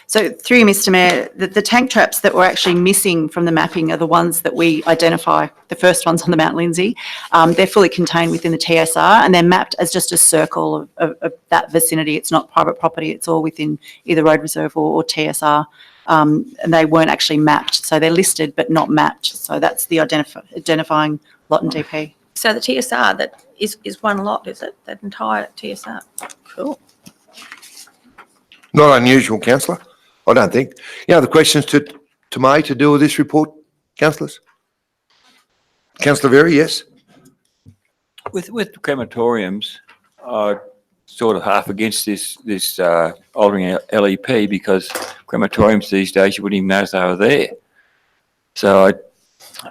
So through you, Mr Mayor, the tank traps that were actually missing from the mapping are the ones that we identify, the first ones on the Mount Lindsay. They're fully contained within the TSR and they're mapped as just a circle of that vicinity. It's not private property, it's all within either road reserve or TSR. And they weren't actually mapped, so they're listed but not mapped. So that's the identifying lot in DP. So the TSR, that is one lot, is it? That entire TSR? Cool. Not unusual, councillor. I don't think. Any other questions to May to do with this report, councillors? Councillor Very, yes? With crematoriums, sort of half against this altering LEP, because crematoriums these days, you wouldn't even notice they were there. So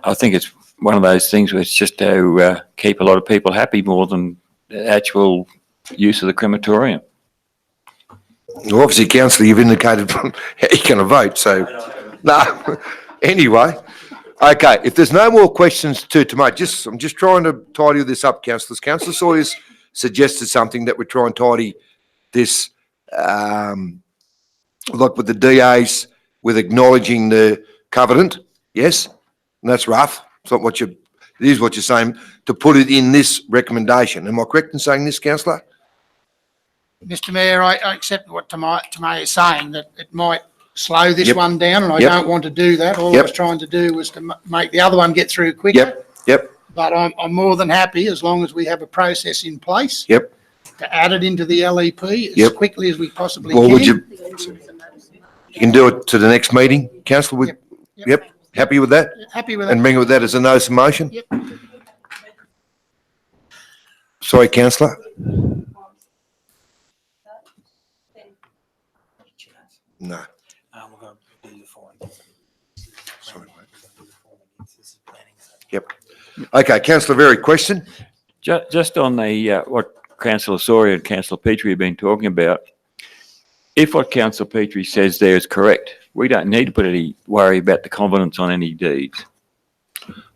I think it's one of those things where it's just to keep a lot of people happy more than the actual use of the crematorium. Well, obviously, councillor, you've indicated how you're going to vote, so, no. Anyway, okay, if there's no more questions to May, I'm just trying to tidy this up, councillors. Councillor Sawyer's suggested something that we try and tidy this, like with the DAs, with acknowledging the covenant, yes? And that's rough. It's not what it is what you're saying, to put it in this recommendation. Am I correct in saying this, councillor? Mr Mayor, I accept what Tamay is saying, that it might slow this Yep. one down, and I Yep. don't want to do that. All I Yep. was trying to do was to make the other one get through quicker. Yep, But I'm more than happy, as long as we have a process in place, yep. to add it into the LEP as Yep. quickly as we possibly Well, would can. you can do it to the next meeting, councillor? Yep. Happy with that? Happy with And that? bring with that as a notice of motion? Yep. Sorry, councillor? No. Sorry, mate. Yep. Okay, councillor Very, question? Just on the, what Councillor Sawyer and Councillor Petrie have been talking about, if what Councillor Petrie says there is correct, we don't need to put any worry about the covenants on any deeds.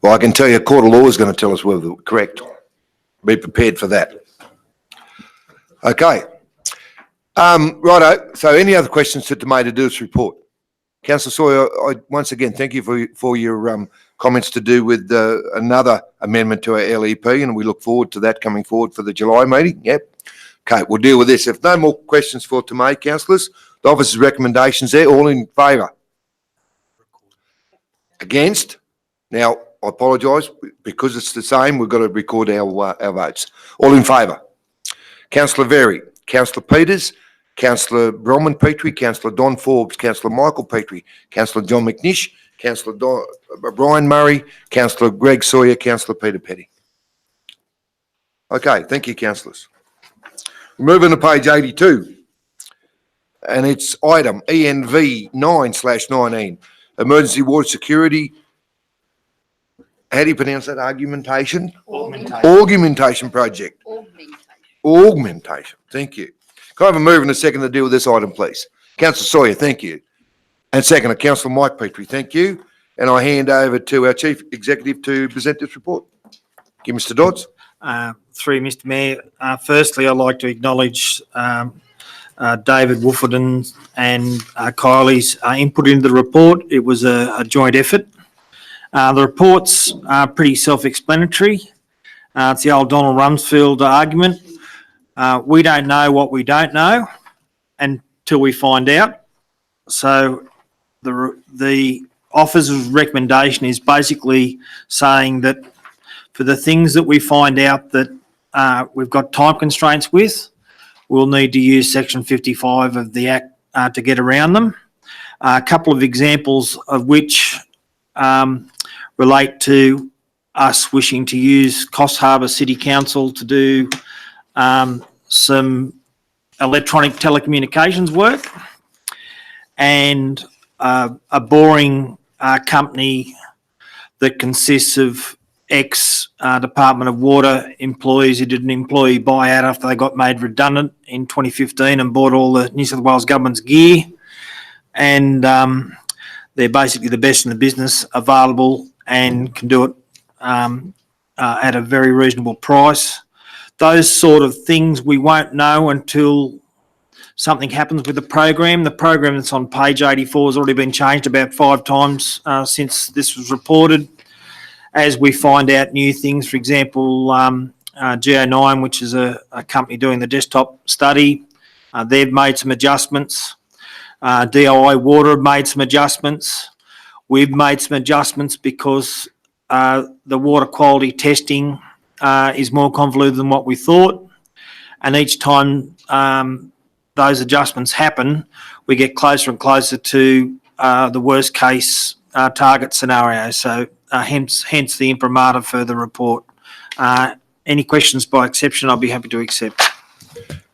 Well, I can tell you, a court of law is going to tell us whether we're correct. Be prepared for that. Okay. Righto. So any other questions to May to do this report? Councillor Sawyer, once again, thank you for your comments to do with another amendment to our LEP, and we look forward to that coming forward for the July meeting. Yep. Okay, we'll deal with this. If no more questions for May, councillors, the officer's recommendations there, all in favour? Against? Now, I apologise, because it's the same, we've got to record our votes. All in favour? Councillor Very, Councillor Peters, Councillor Bronwyn-Petrie, Councillor Don Forbes, Councillor Michael Petrie, Councillor John McNish, Councillor Brian Murray, Councillor Greg Sawyer, Councillor Peter Petty. Okay, thank you, councillors. Moving to page 82, and it's item ENV 9/19, emergency water security. How do you pronounce that? Argumentation? Augmentation project. Augmentation. Thank you. Can I have a move and a second to deal with this item, please? Councillor Sawyer, thank you. And second, Councillor Mike Petrie, thank you. And I hand over to our Chief Executive to present this report. Give Mr. Dodds. Through Mr Mayor, firstly, I'd like to acknowledge David Wolfenden and Kylie's input into the report. It was a joint effort. The report's pretty self-explanatory. It's the old Donald Rumsfeld argument. We don't know what we don't know. until we find out. So the officer's recommendation is basically saying that for the things that we find out that we've got time constraints with, we'll need to use section 55 of the Act to get around them. A couple of examples of which relate to us wishing to use Coffs Harbour City Council to do some electronic telecommunications work, and a boring company that consists of ex-Department of Water employees who did an employee buyout after they got made redundant in 2015 and bought all the New South Wales government's gear. And they're basically the best in the business available and can do it at a very reasonable price. Those sort of things we won't know until something happens with the program. The program that's on page 84 has already been changed about 5 times since this was reported. As we find out new things, for example, Geo9, which is a company doing the desktop study, they've made some adjustments. DOI Water have made some adjustments. We've made some adjustments because the water quality testing is more convoluted than what we thought. And each time those adjustments happen, we get closer and closer to the worst case target scenario. So hence the imprimatur for the report. Any questions by exception, I'll be happy to accept.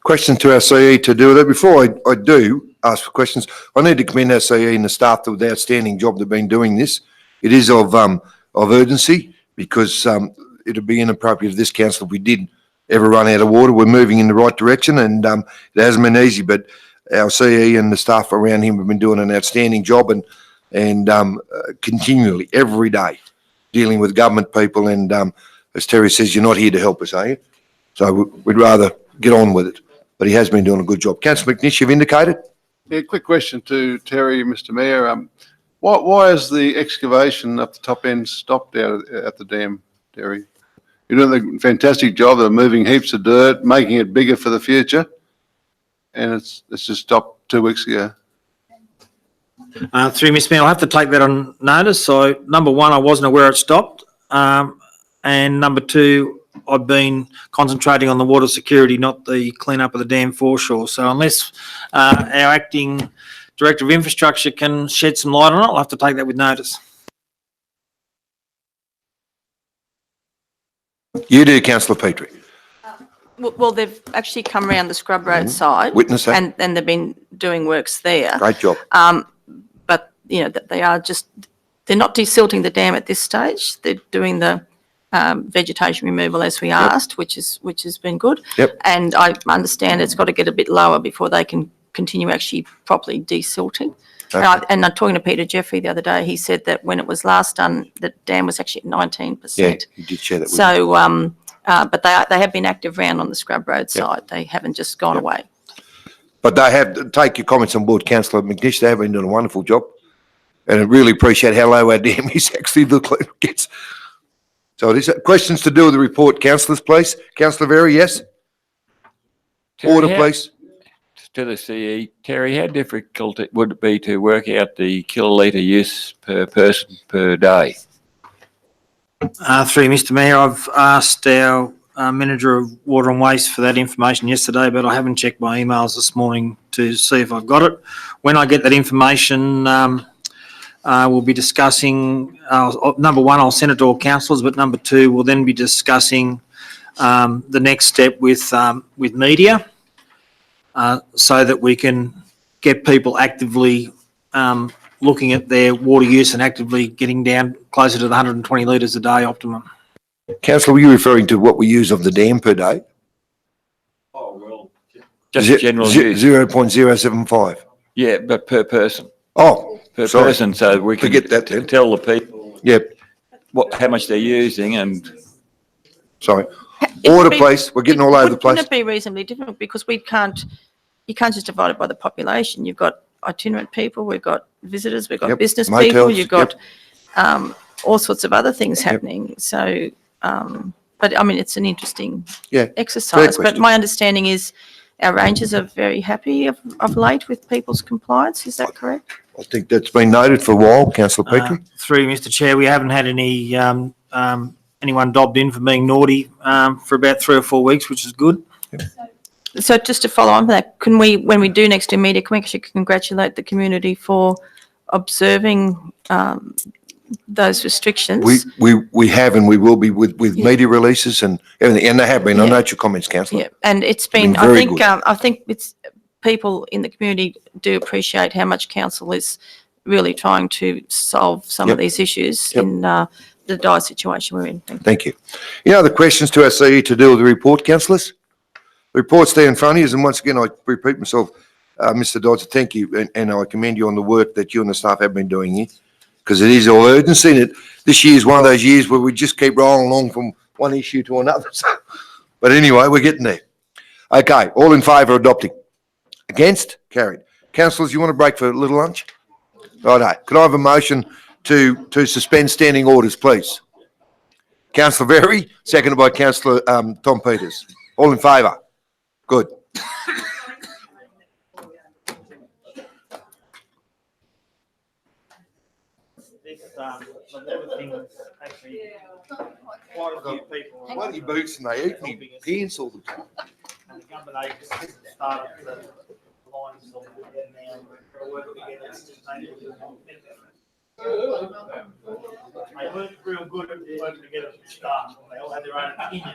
Question to our CE to do with it. Before I do ask for questions, I need to commend our CE and the staff with the outstanding job they've been doing this. It is of urgency because it'd be inappropriate of this council if we did ever run out of water. We're moving in the right direction, and it hasn't been easy, but our CE and the staff around him have been doing an outstanding job and continually, every day, dealing with government people. And as Terry says, you're not here to help us, are you? So we'd rather get on with it. But he has been doing a good job. Councillor McNish, you've indicated? Yeah, quick question to Terry, Mr Mayor. Why is the excavation up the top end stopped out at the dam, Terry? You're doing a fantastic job of moving heaps of dirt, making it bigger for the future, and it's just stopped 2 weeks ago. Through Ms Mayor, I'll have to take that on notice. So number one, I wasn't aware it stopped. And number two, I've been concentrating on the water security, not the clean-up of the dam foreshore. So unless our acting Director of Infrastructure can shed some light on it, I'll have to take that with notice. You do, Councillor Petrie. Well, they've actually come around the Scrub Road side. Witness that. And they've been doing works there. Great job. But, you know, they're not desilting the dam at this stage. They're doing the vegetation removal as we asked, which has been good. Yep. And I understand it's got to get a bit lower before they can continue actually properly desilting. Okay. And I'm talking to Peter Jeffrey the other day. He said that when it was last done, the dam was actually at 19%. Yeah, you did share that with me. So, but they have been active round on the Scrub Road side. They haven't just gone away. But they have, take your comments on board, Councillor McNish. They have been doing a wonderful job. And I really appreciate how low our dam is actually gets. So it is. Questions to do with the report, councillors, please. Councillor Very, yes? Order, please. To the CE, Terry, how difficult would it be to work out the kilolitre use per person per day? Through Mr Mayor, I've asked our Manager of Water and Waste for that information yesterday, but I haven't checked my emails this morning to see if I've got it. When I get that information, we'll be discussing, number one, I'll send it to all councillors, but number two, we'll then be discussing the next step with media so that we can get people actively looking at their water use and actively getting down closer to the 120 litres a day optimum. Councillor, were you referring to what we use of the dam per day? Oh, well, just general use. 0.075. Yeah, but per person. Oh, Per sorry. person, so we can Forget that then. tell the people Yep, how much they're using and sorry. It'd Order, be- please. We're getting all over the place. Wouldn't it be reasonably difficult because you can't just divide it by the population. You've got itinerant people, we've got visitors, we've got Yep, business people, motels, you've got all sorts of other things happening. So, but I mean, it's an interesting Yeah, fair exercise. But question. my understanding is our rangers are very happy of late with people's compliance. Is that correct? I think that's been noted for a while, councillor Petrie. Through Mr. Chair, we haven't had any, anyone dobbed in for being naughty, for about 3 or 4 weeks, which is good. So just to follow on from that, can we, when we do next do media, can we actually congratulate the community for observing those restrictions? We have and we will be with media releases and everything, and they have been. I note your comments, councillor. Yeah, and it's been, Been very good. I think it's, people in the community do appreciate how much council is really trying to solve some of Yep. these issues Yep. in the dire situation we're in. Thank you. Thank you. Any other questions to our CE to deal with the report, councillors? The report's there in front of you, and once again, I repeat myself, Mr. Dodds, thank you, and I commend you on the work that you and the staff have been doing here, because it is all urgency, and this year is one of those years where we just keep rolling along from one issue to another. But anyway, we're getting there. Okay, all in favour of adopting? Against? Carried. Councillors, you want to break for a little lunch? Righto. Could I have a motion to suspend standing orders, please? Councillor Berry, seconded by Councillor Tom Peters. All in favour? Good. Why do you boots and they eat me pants all the time? They weren't real good at working together at the start. They all had their own opinion.